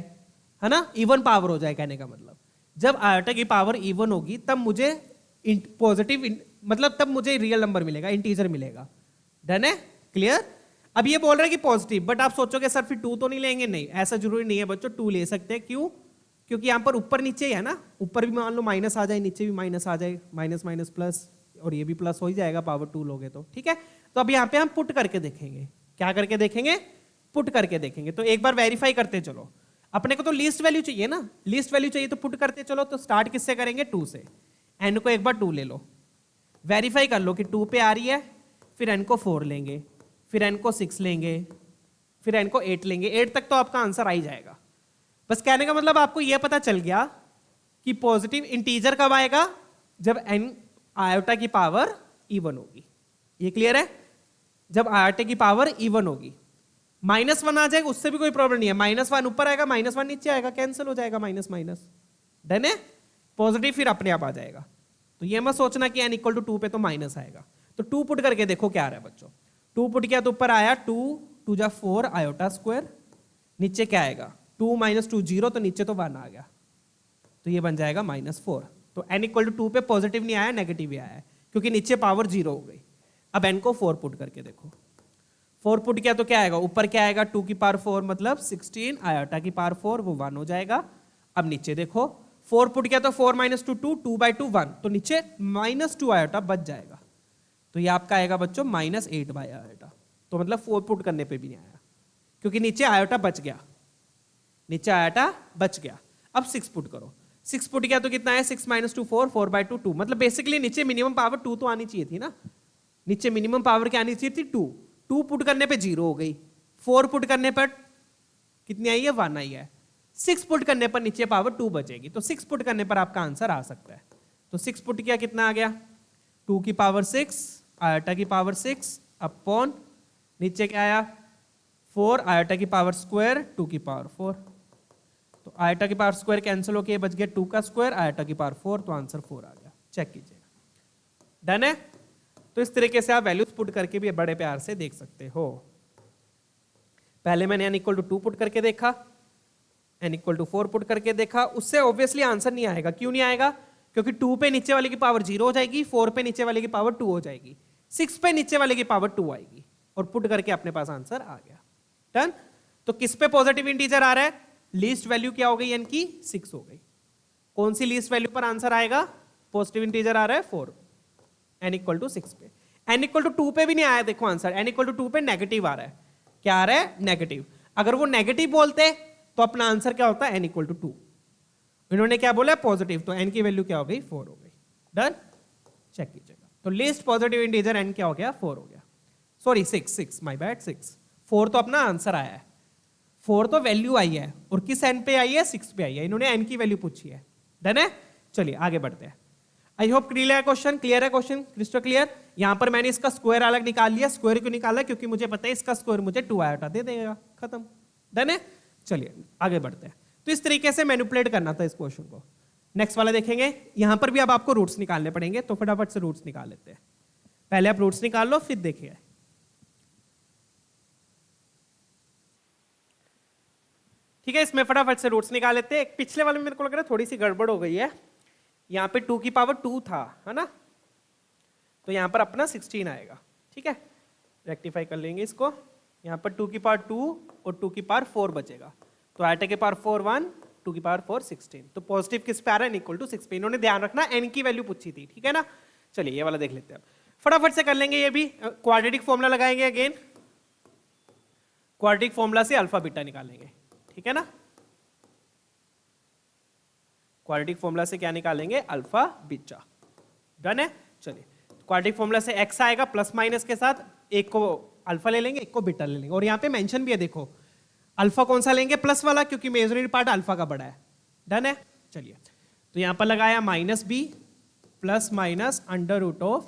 है ना, इवन पावर हो जाए। कहने का मतलब जब आयोटा की पावर इवन होगी तब मुझे पॉजिटिव मतलब तब मुझे रियल नंबर मिलेगा, इंटीजर मिलेगा। डन है? क्लियर? अब ये बोल रहे हैं कि पॉजिटिव, बट आप सोचोगे सर फिर 2 तो नहीं लेंगे? नहीं, ऐसा जरूरी नहीं है बच्चों, 2 ले सकते हैं। क्यों? क्योंकि यहाँ पर ऊपर नीचे ही है ना, ऊपर भी मान लो माइनस आ जाए, नीचे भी माइनस आ जाए, माइनस माइनस प्लस, और ये भी प्लस हो ही जाएगा पावर 2 लोगे तो। ठीक है, तो अब यहाँ पे हम पुट करके देखेंगे। क्या करके देखेंगे? पुट करके देखेंगे। तो एक बार वेरीफाई करते चलो, अपने को तो लीस्ट वैल्यू चाहिए ना, लीस्ट वैल्यू चाहिए तो पुट करते चलो। तो स्टार्ट किससे करेंगे? 2 से। एन को एक बार 2 ले लो, वेरीफाई कर लो कि 2 पे आ रही है, फिर एन को 4 लेंगे, फिर एन को 6 लेंगे, फिर एन को 8 लेंगे। 8 तक तो आपका आंसर आ ही जाएगा। बस कहने का मतलब आपको यह पता चल गया कि पॉजिटिव इंटीजर कब आएगा? जब एन आयोटा की पावर इवन होगी। ये क्लियर है? जब आयोटा की पावर इवन होगी। -1 आ जाएगा उससे भी कोई प्रॉब्लम नहीं है, -1 ऊपर आएगा, -1 नीचे आएगा, कैंसिल हो जाएगा माइनस माइनस। डन है? पॉजिटिव फिर अपने आप आ जाएगा। तो ये मत सोचना कि n = 2 पे तो माइनस आएगा। तो 2 पुट करके देखो क्या आ रहा है बच्चों। 2 पुट किया तो ऊपर आया 2 2 जा 4 आयोटा स्क्वायर, नीचे क्या आएगा? 2 - 2 0, तो नीचे तो 1 आ गया, तो ये बन जाएगा -4। तो n = 2 पे पॉजिटिव नहीं आया, नेगेटिव ही आया है, क्योंकि नीचे पावर 0 हो गई। अब n को 4 पुट करके देखो। 4 पुट किया तो क्या आएगा? ऊपर क्या आएगा? 2 की पावर 4 मतलब 16, आयोटा की पावर 4 वो 1 हो जाएगा। अब नीचे देखो, 4 पुट किया तो 4 - 2 2, 2/2 1, तो नीचे -2 आयोटा बच जाएगा। तो ये आपका आएगा बच्चों -8 आयोटा। तो मतलब 4 पुट करने पे भी नहीं आया, क्योंकि नीचे आयोटा बच गया, नीचे आयोटा बच गया। अब 6 पुट करो, 6 पुट किया तो कितना है? 6 - 2 4, 4/2 2, मतलब बेसिकली नीचे मिनिमम पावर 2 तो आनी चाहिए थी ना, नीचे मिनिमम पावर क्या आनी चाहिए थी? 2। 2 पुट करने पे 0 हो गई, 4 पुट करने पर कितनी आई है? 1 आई है। 6 पुट करने पर नीचे पावर 2 बचेगी, तो 6 पुट करने पर आपका आंसर आ सकता है। तो 6 पुट किया, कितना आ गया? 2 की पावर 6 आयोटा की पावर 6 अपॉन नीचे क्या आया? 4 आयोटा की पावर स्क्वायर 2 की पावर 4। तो आयोटा की पावर स्क्वायर कैंसिल होके बच गया 2 का स्क्वायर, आयोटा की पावर 4, तो आंसर 4 आ गया। चेक कीजिएगा। डन है? तो इस तरीके से आप वैल्यूज पुट करके भी बड़े प्यार से देख सकते हो। पहले मैंने n = 2 पुट करके देखा, n = 4 पुट करके देखा, उससे ऑब्वियसली आंसर नहीं आएगा। क्यों नहीं आएगा? क्योंकि 2 पे नीचे वाले की पावर 0 हो जाएगी, 4 पे नीचे वाले की पावर 2 हो जाएगी, 6 पे नीचे वाले की पावर 2 आएगी, और पुट करके अपने पास आंसर आ गया। डन? तो किस पे पॉजिटिव इंटीजर आ रहा है? लीस्ट वैल्यू क्या हो गई? n की 6 हो गई। कौन सी लीस्ट वैल्यू पर आंसर आएगा? पॉजिटिव इंटीजर आ रहा है 4, n = 6 पे। n = 2 पे भी नहीं आया, देखो आंसर n = 2 पे नेगेटिव आ रहा है। क्या आ रहा है? नेगेटिव। अगर वो नेगेटिव बोलते तो अपना आंसर क्या होता? n = 2। इन्होंने क्या बोला? पॉजिटिव, तो n की वैल्यू क्या हो गई? 4 हो गई। डन? चेक कीजिएगा। तो लीस्ट पॉजिटिव इंटीजर n क्या हो गया? 4 हो गया। Sorry 6 my bad 6। 4 तो अपना आंसर आया है, 4 तो वैल्यू आई है, और किस n पे आई है? 6 पे आई है। इन्होंने n की वैल्यू पूछी है। डन है? चलिए आगे बढ़ते हैं। आई होप क्लियर है क्वेश्चन, क्लियर है क्वेश्चन, क्रिस्टल क्लियर। यहां पर मैंने इसका स्क्वायर अलग निकाल लिया। स्क्वायर क्यों निकाला? क्योंकि मुझे पता है इसका स्क्वायर मुझे 2 आयोटा दे देगा, खत्म। डन है? चलिए आगे बढ़ते हैं। तो इस तरीके से मैनिपुलेट करना था इस क्वेश्चन को। नेक्स्ट वाला देखेंगे। यहां पर भी अब आपको रूट्स निकालने पड़ेंगे, तो फटाफट से रूट्स निकाल लेते हैं। पहले आप रूट्स निकाल लो, फिर देखिए। ठीक है, इसमें फटाफट से रूट्स निकाल लेते हैं। पिछले वाले में मेरे को लग रहा है थोड़ी सी गड़बड़ हो गई है। यहाँ पे 2 की पावर 2 था, है ना, तो यहाँ पर अपना 16 आएगा। ठीक है, रेक्टिफाई कर लेंगे इसको। यहाँ पर 2 की पावर 2 और 2 की पावर 4 बचेगा, तो आयोटा की पावर 4 1, 2 की पावर 4 16। तो पॉजिटिव किस पे आ रहा है? n = 6 पे। इन्होंने ध्यान रखना n की वैल्यू पूछी थी। ठीक है ना? चलिए ये वाला देख लेते हैं। फटाफट से कर लेंगे ये भी। क्वाड्रेटिक फॉर्मूला लगाएंगे अगेन। क्वाड्रेटिक फॉर्मूला से अल्फा बीटा निकालेंगे। ठीक है ना? क्वाड्रेटिक फॉर्मूला से क्या निकालेंगे? Alpha beta. डन है? चलिए, क्वाड्रेटिक फॉर्मूला से x आएगा प्लस माइनस के साथ, एक को अल्फा ले लेंगे, एक को बीटा ले लेंगे। और यहाँ पे मेंशन भी है, देखो अल्फा कौन सा लेंगे? प्लस वाला, क्योंकि इमेजिनरी पार्ट अल्फा का बड़ा है। डन है? चलिए, तो यहाँ पर लगाया -b plus minus √(b²),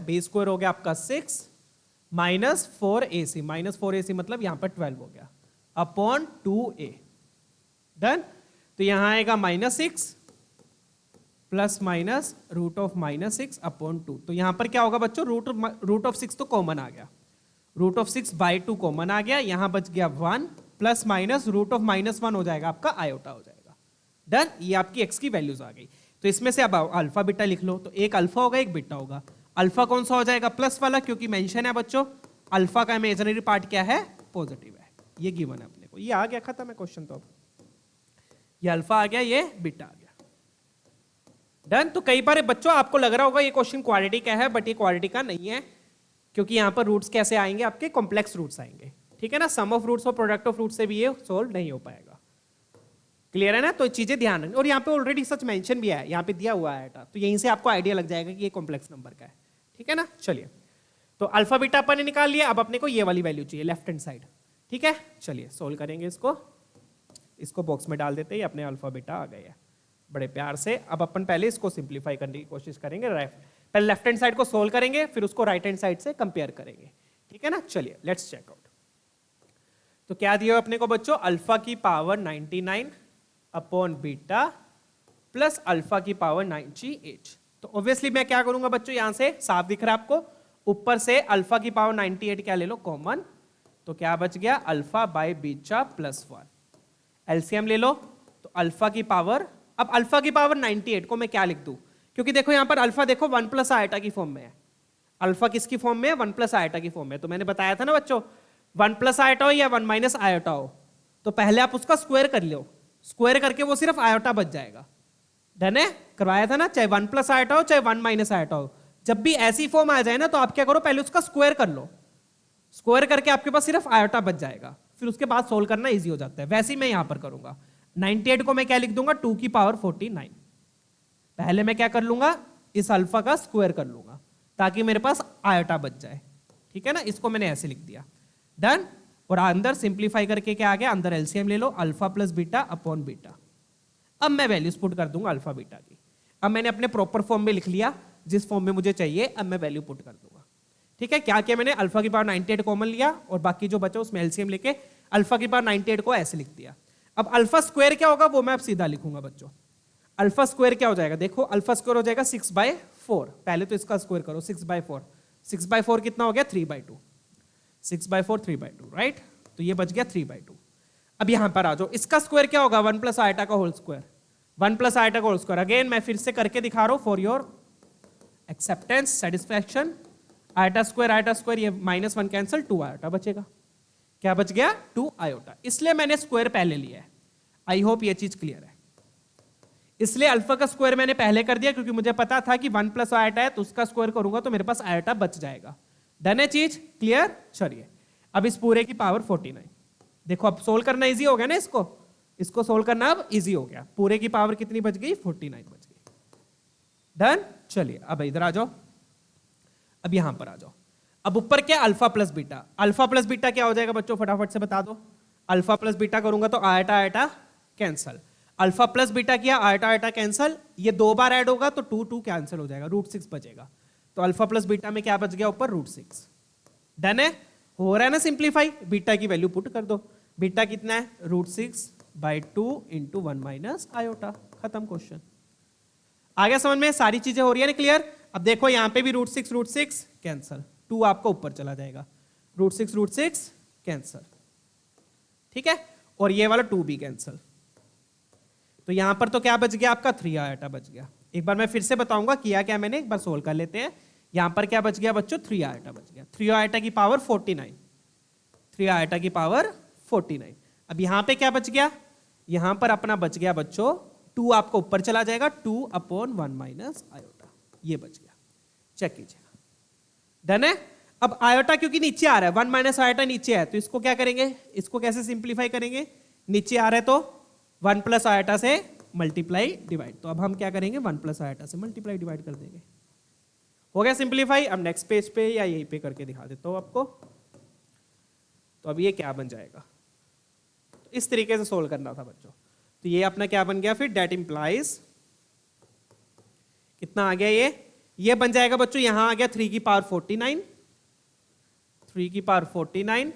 b² हो गया आपका 6 -4ac, -4ac मतलब यहाँ पर 12 हो गया, अपॉन 2a। डन? तो यहां आएगा -6 plus minus root of -6 upon 2। तो यहां पर क्या होगा बच्चों, रूट ऑफ 6 तो कॉमन आ गया, रूट ऑफ 6/2 कॉमन आ गया, यहां बच गया 1 प्लस माइनस रूट ऑफ -1 हो जाएगा आपका आयोटा हो जाएगा। डन, ये आपकी एक्स की वैल्यूज आ गई। तो इसमें से अब अल्फा बीटा लिख लो, तो एक अल्फा होगा एक बीटा होगा। अल्फा कौन सा हो जाएगा, प्लस वाला, क्योंकि मेंशन है बच्चों अल्फा का इमेजिनरी पार्ट क्या है, पॉजिटिव है। ये गिवन है अपने को, ये आ गया, खत्म है क्वेश्चन। तो अब ये अल्फा आ गया, ये बीटा आ गया। डन। तो कई बार बच्चों आपको लग रहा होगा ये क्वेश्चन क्वाड्रेटिक का है, बट ये क्वाड्रेटिक का नहीं है, क्योंकि यहाँ पर रूट्स कैसे आएंगे, आपके कॉम्प्लेक्स रूट्स आएंगे। ठीक है ना, सम ऑफ रूट्स और प्रोडक्ट ऑफ रूट्स से भी ये सोल्व नहीं हो पाएगा। क्लियर है ना, तो चीजें ध्यान रखना। और यहाँ पे ऑलरेडी सच मेंशन भी है, यहाँ पे दिया हुआ है, तो यहीं से आपको आइडिया लग जाएगा कि ये कॉम्प्लेक्स नंबर का है। ठीक है ना, चलिए, तो अल्फा बीटा अपन ने निकाल लिया, अब अपने को ये वाली वैल्यू चाहिए लेफ्ट हैंड साइड। ठीक है, चलिए सोल्व करेंगे इसको बॉक्स में डाल देते हैं, अपने अल्फा बीटा आ गए हैं बड़े प्यार से। अब अपन पहले इसको सिंप्लीफाई करने की कोशिश करेंगे, पहले लेफ्ट हैंड साइड को सोल्व करेंगे, फिर उसको राइट हैंड साइड से कंपेयर करेंगे। ठीक है ना, चलिए लेट्स चेक आउट। तो क्या दिया अपने को बच्चों, अल्फा की power 99 upon beta plus alpha की पावर 98। तो ऑब्वियसली मैं क्या करूंगा बच्चों, यहां से साफ दिख रहा है आपको, ऊपर से अल्फा की पावर 98 क्या ले लो कॉमन, तो क्या बच गया, alpha by beta plus 1। LCM ले लो, तो अल्फा की पावर, अब अल्फा की पावर 98 को मैं क्या लिख दूं, क्योंकि देखो यहां पर अल्फा देखो 1 प्लस आयटा की फॉर्म में है। अल्फा किसकी फॉर्म में है, 1 प्लस आयटा की फॉर्म में। तो मैंने बताया था ना बच्चों, 1 प्लस आयटा हो या 1 माइनस आयटा हो, तो पहले आप उसका स्क्वायर कर लो, स्क्वायर करके वो सिर्फ आयोटा बच जाएगा। डन है, करवाया था ना, चाहे 1 प्लस आयटा हो चाहे 1 माइनस आयटा हो, जब भी ऐसी फॉर्म आ जाए ना, तो आप क्या करो, पहले उसका स्क्वायर कर लो, स्क्वायर करके आपके पास सिर्फ आयोटा बच जाएगा, फिर उसके बाद सोल्व करना इजी हो जाता है। वैसे ही मैं यहां पर करूंगा, 98 को मैं क्या लिख दूंगा, 2 की पावर 49। पहले मैं क्या कर लूंगा, इस अल्फा का स्क्वायर कर लूंगा, ताकि मेरे पास आयोटा बच जाए। ठीक है ना, इसको मैंने ऐसे लिख दिया। डन। और अंदर सिंप्लीफाई करके क्या आ गया, अंदर एलसीएम ले लो, alpha plus beta upon beta. अब मैं वैल्यूज पुट कर दूंगा अल्फा बीटा की। अब मैंने अपने प्रॉपर फॉर्म में लिख लिया, जिस फॉर्म में मुझे चाहिए, अब मैं वैल्यू पुट कर दूंगा। ठीक है, क्या किया मैंने, अल्फा की पावर 98 कॉमन लिया, और बाकी जो बचा उसमें एलसीएम लेके अल्फा की पावर 98 को ऐसे लिख दिया। अब अल्फा स्क्वायर क्या होगा वो मैं अब सीधा लिखूंगा बच्चों। अल्फा स्क्वायर क्या हो जाएगा, देखो अल्फा स्क्वायर हो जाएगा 6/4। पहले तो इसका स्क्वायर करो, 6/4, 6/4 कितना हो गया, 3/2, 6/4 3/2, राइट। तो ये बच गया 3/2। अब यहां पर आ जाओ, इसका स्क्वायर क्या होगा, 1 प्लस आयटा का होल स्क्वायर, 1 प्लस आयटा का होल स्क्वायर। अगेन मैं फिर से करके दिखा रहा हूं for your acceptance satisfaction. Eta square ये -1 कैंसिल, 2 आयोटा बचेगा। क्या बच गया, 2 आयोटा। इसलिए मैंने स्क्वायर पहले लिया है। आई होप ये चीज क्लियर है। इसलिए अल्फा का स्क्वायर मैंने पहले कर दिया, क्योंकि मुझे पता था कि 1 प्लस आयटा है, तो उसका स्क्वायर करूंगा तो मेरे पास आयटा बच जाएगा। डन है चीज, क्लियर। चलिए अब इस पूरे की पावर 49, देखो अब सोल्व करना इजी हो गया ना, इसको सोल्व करना अब इजी हो गया। पूरे की पावर कितनी बच गई, 49 बच गई। डन। चलिए अब इधर आ जाओ, अब यहां पर आ जाओ। अब ऊपर क्या, alpha plus beta. Alpha plus beta क्या हो जाएगा बच्चों, फटाफट से बता दो। अल्फा प्लस बीटा करूंगा तो eta eta cancel, alpha plus beta किया, आयटा आयटा कैंसल, ये 2 बार ऐड होगा तो 2 2 कैंसिल हो जाएगा, √6 बचेगा। तो अल्फा प्लस बीटा में क्या बच गया, ऊपर √6। डन है, हो रहा है ना सिंप्लीफाई। बीटा की वैल्यू पुट कर दो, बीटा कितना है, √6/2 × 1 माइनस आयोटा। खत्म क्वेश्चन। आगे समझ में, सारी चीजें हो रही है ना क्लियर। अब देखो यहां पे भी √6 कैंसल, 2 आपका ऊपर चला जाएगा, √6 कैंसल। ठीक है, और ये वाला 2 भी कैंसल। तो यहां पर तो क्या बच गया आपका, 3 आयटा बच गया। एक बार मैं फिर से बताऊंगा किया क्या मैंने, एक बार सोल्व कर लेते हैं। यहां पर क्या बच गया बच्चों, 3 आयटा बच गया। 3 आयटा की पावर 49, 3 आयटा की पावर 49। अब यहां पे क्या बच गया, यहां पर अपना बच गया बच्चों 2 आपको ऊपर चला जाएगा, 2/1 माइनस आयोटा, ये बच गया। चेक कीजिएगा। डन है। अब आयोटा क्योंकि नीचे आ रहा है, 1 माइनस आयोटा नीचे है, तो इसको क्या करेंगे, इसको कैसे सिंप्लीफाई करेंगे, नीचे आ रहा है तो 1 प्लस आयोटा से मल्टीप्लाई डिवाइड। तो अब हम क्या करेंगे, 1 प्लस आयोटा से मल्टीप्लाई डिवाइड कर देंगे। हो गया सिंप्लीफाई। अब नेक्स्ट पेज पे या यहीं पे करके दिखा देता हूं आपको। तो अब ये क्या बन जाएगा, तो इस तरीके से सोल्व करना था बच्चों। तो ये अपना क्या बन गया फिर, डेट इंप्लाइज कितना आ गया, ये बन जाएगा बच्चों, यहां आ गया 3 की पावर 49, 3 की पावर 49,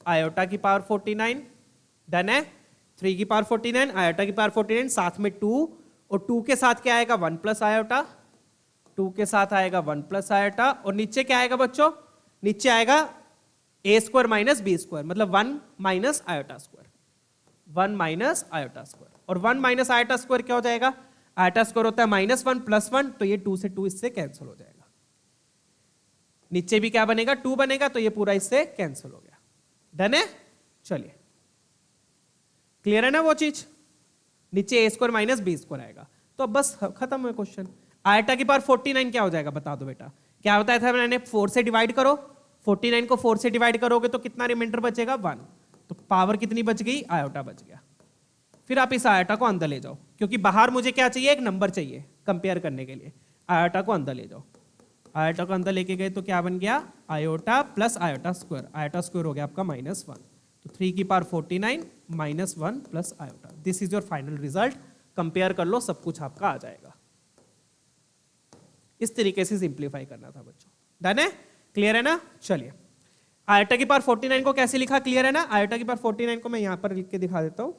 आयोटा की पावर 49। डन है। 3 की पावर 49 आयोटा की पावर 49 साथ में 2 और 2 के साथ क्या आएगा 1 प्लस आयोटा, 2 के साथ आएगा 1 प्लस आयोटा और नीचे क्या आएगा बच्चों, नीचे आएगा ए स्क्वायर माइनस बी स्क्वायर, मतलब 1 minus iota square, 1 minus iota square. और 1 माइनस आयोटा स्क्वायर क्या हो जाएगा, आयोटा स्क्वायर होता है -1 + 1, तो ये 2 से 2 इससे कैंसिल हो जाएगा। नीचे भी क्या बनेगा 2 बनेगा, तो ये पूरा इससे कैंसिल हो गया। डन है, चलिए क्लियर है ना वो चीज। नीचे ए स्क्वायर माइनस बी स्क्वायर आएगा, तो अब बस खत्म है क्वेश्चन। आयोटा की पावर 49 क्या हो जाएगा बता दो बेटा, क्या बताया था मैंने, 4 से डिवाइड करो, 49 को 4 से डिवाइड करोगे तो कितना रिमाइंडर बचेगा 1, तो पावर कितनी बच गई, आयोटा बच गया। फिर आप इस आयोटा को अंदर ले जाओ, क्योंकि बाहर मुझे क्या चाहिए, एक नंबर चाहिए कंपेयर करने के लिए। आयोटा को अंदर ले जाओ, आयोटा को अंदर लेके गए तो क्या बन गया, iota plus iota square, iota square हो गया आपका -1, तो 3 की power 49 -1 plus iota, this is your final result. Compare कर लो, सब कुछ आपका आ जाएगा। इस तरीके से सिंप्लीफाई करना था बच्चों। डन है, क्लियर है ना। चलिए आयोटा की पावर 49 को कैसे लिखा, क्लियर है ना। आयोटा की पावर 49 को मैं यहां पर लिख के दिखा देता हूं।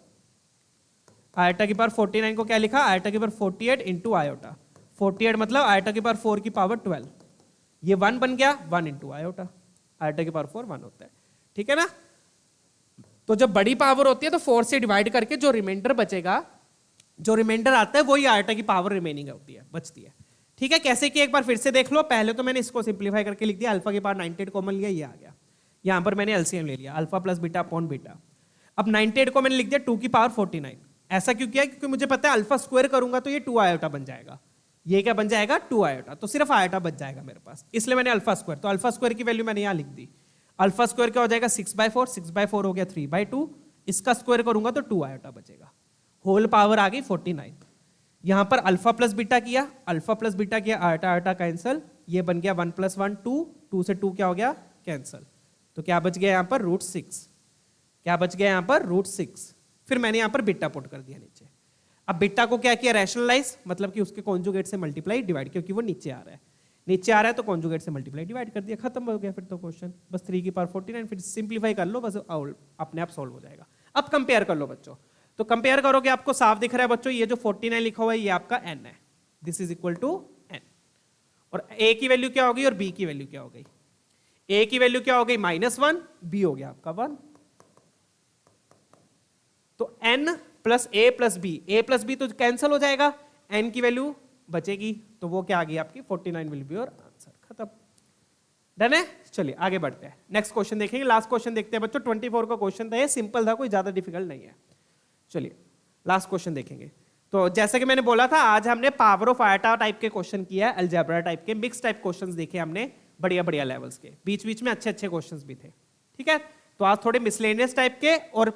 आयोटा की पावर 49 को क्या लिखा, आयोटा की पावर 48 इंटू आयोटा, 48 मतलब आयोटा की पावर 4 की पावर 12, ये 1 बन गया, 1 इंटू आयोटा, आयोटा की पावर 4 1 होता है, ठीक है ना। तो जब बड़ी पावर होती है तो 4 से डिवाइड करके जो रिमाइंडर बचेगा, जो रिमाइंडर आता है वही आयोटा की पावर रिमेनिंग होती है, बचती है, ठीक है। कैसे कि एक बार फिर से देख लो, पहले तो मैंने इसको सिंप्लीफाई करके लिख दिया, अल्फा की पावर 98 कॉमन लिया, ये आ गया, यहां पर मैंने एलसीएम ले लिया, alpha plus beta upon beta. अब 98 को मैंने लिख दिया 2 की पावर 49, ऐसा क्यों किया, क्योंकि मुझे पता है अल्फा स्क्वायर करूंगा तो ये 2 आयोटा बन जाएगा, ये क्या बन जाएगा 2 आयोटा, तो सिर्फ आयोटा बच जाएगा मेरे पास, इसलिए मैंने अल्फा स्क्वायर, तो अल्फा स्क्वायर की वैल्यू मैंने यहां लिख दी। अल्फा स्क्वायर क्या हो जाएगा 6/4, 6/4 हो गया 3/2, इसका स्क्वायर करूंगा तो 2 आयोटा बचेगा, होल पावर आ गई 49। यहां पर अल्फा प्लस बीटा किया, अल्फा प्लस बीटा किया, आयोटा आयोटा कैंसिल, ये बन गया 1 + 1 2, 2 से 2 क्या हो गया कैंसिल, तो क्या बच गया यहां पर √6, क्या बच गया यहां पर √6। फिर मैंने यहां पर बीटा पुट कर दिया नीचे। अब बीटा को क्या किया रैशनलाइज, मतलब कि उसके कॉन्जुगेट से मल्टीप्लाई डिवाइड, क्योंकि वो नीचे आ रहा है, नीचे आ रहा है तो कॉन्जुगेट से मल्टीप्लाई डिवाइड कर दिया, खत्म हो गया फिर तो क्वेश्चन। बस 3 की पावर 49, फिर सिंप्लीफाई कर लो, बस अपने आप सॉल्व हो जाएगा। अब कंपेयर कर लो बच्चों, तो कंपेयर करोगे आपको साफ दिख रहा है बच्चों, ये जो 49 लिखा हुआ है ये आपका n है, this is equal to n। और a की वैल्यू क्या हो गई और b की वैल्यू क्या हो गई, a की वैल्यू क्या हो गई -1, b हो गया आपका 1, तो n plus a plus b तो कैंसिल हो जाएगा, n की वैल्यू बचेगी, तो वो क्या आ गई आपकी 49 विल बी योर आंसर, खत्म। डन है, चलिए आगे बढ़ते हैं, नेक्स्ट क्वेश्चन देखेंगे, लास्ट क्वेश्चन देखते हैं बच्चों। 24 का क्वेश्चन था, ये सिंपल था, कोई ज्यादा डिफिकल्ट नहीं है। चलिए लास्ट क्वेश्चन देखेंगे। तो जैसे कि मैंने बोला था, आज हमने पावर ऑफ आयोटा टाइप के क्वेश्चन किया है, अलजेब्रा टाइप के, मिक्स टाइप क्वेश्चंस देखे हमने, बढ़िया बढ़िया लेवल्स के, बीच बीच में अच्छे अच्छे क्वेश्चंस भी थे, ठीक है। तो आज थोड़े मिसलेनियस टाइप के और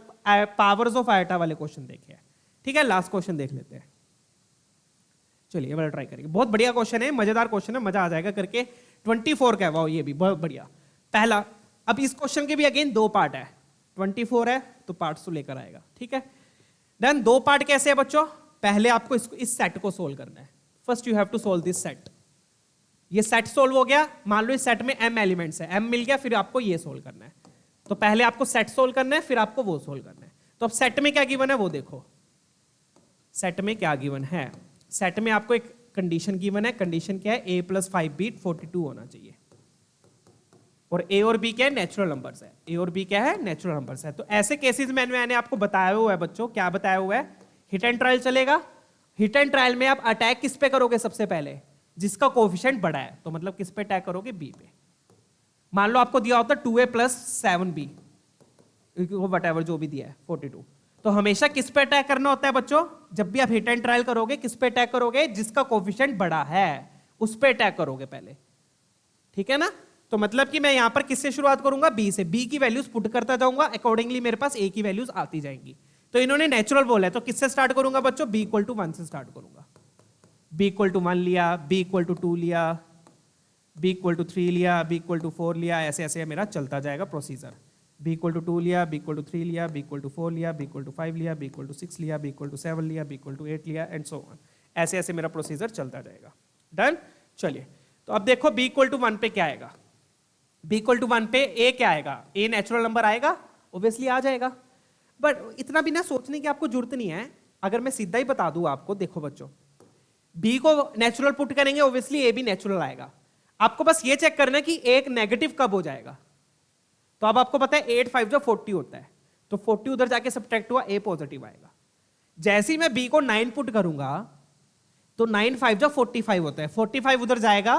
पावर्स ऑफ आयोटा वाले क्वेश्चन देखे हैं, ठीक है। लास्ट क्वेश्चन देख लेते हैं, चलिए वाला ट्राई करेंगे, बहुत बढ़िया क्वेश्चन है, मजेदार क्वेश्चन है, मजा आ जाएगा करके। 24 का वाओ, ये भी बहुत बढ़िया। पहला, अब इस क्वेश्चन के भी अगेन 2 पार्ट है, 24 है तो पार्ट्स तो लेकर आएगा, ठीक है। देन 2 पार्ट कैसे है बच्चों, पहले आपको इस सेट को सोल्व करना है, first you have to solve this set. ये सेट सोल्व हो गया, मान लो इस सेट में m एलिमेंट्स है, m मिल गया, फिर आपको ये सोल्व करना है। तो पहले आपको सेट सोल्व करना है, फिर आपको वो सोल्व करना है। तो अब सेट में क्या गिवन है वो देखो, सेट में क्या गिवन है, सेट में आपको एक कंडीशन गिवन है, कंडीशन क्या है a + 5b 42 होना चाहिए, और a और b क्या है नेचुरल नंबर्स है, a और b क्या है नेचुरल नंबर्स है। तो ऐसे केसेस में मैंने आपको बताया हुआ है बच्चों, क्या बताया हुआ है, हिट एंड ट्रायल चलेगा। हिट एंड ट्रायल में आप अटैक किस पे करोगे सबसे पहले, जिसका कोएफिशिएंट बड़ा है, तो मतलब किस पे अटैक करोगे b पे। मान लो आपको दिया होता 2a + 7b, वटएवर जो भी दिया है 42, तो हमेशा किस पे अटैक करना होता है बच्चों, जब भी आप हिट एंड ट्रायल करोगे किस पे अटैक करोगे, जिसका कोएफिशिएंट बड़ा है उस पे अटैक करोगे पहले, ठीक है ना। तो मतलब कि मैं यहां पर किससे शुरुआत करूंगा, b से, b की वैल्यूज पुट करता जाऊंगा, अकॉर्डिंगली मेरे पास a की वैल्यूज आती जाएंगी। तो इन्होंने नेचुरल बोला है, तो किससे स्टार्ट करूंगा बच्चों, b = 1 से स्टार्ट करूंगा, b = 1 लिया, b = 2 लिया, b = 3 लिया, b = 4 लिया, ऐसे ऐसे मेरा चलता जाएगा प्रोसीजर। b = 2 लिया, b = 3 लिया, b = 4 लिया, b = 5 लिया, b = 6 लिया, b = 7 लिया, b = 8 लिया, एंड सो ऑन, ऐसे ऐसे मेरा प्रोसीजर चलता जाएगा। डन, चलिए तो अब देखो b = 1 पे क्या आएगा, b = 1 पे a क्या आएगा, a नेचुरल नंबर आएगा, ऑब्वियसली आ जाएगा। बट इतना भी ना सोचने की आपको जरूरत नहीं है। अगर मैं सीधा ही बता दूं आपको, देखो बच्चों, बी को नेचुरल पुट करेंगे, ऑब्वियसली ए भी नेचुरल आएगा। आपको बस ये चेक करना है कि एक नेगेटिव कब हो जाएगा। तो अब आपको पता है 8 5 जो 40 होता है, तो 40 उधर जाके सब्ट्रैक्ट हुआ, ए पॉजिटिव आएगा। जैसे ही मैं बी को 9 पुट करूंगा तो 9 5 जो 45 होता है, 45 उधर जाएगा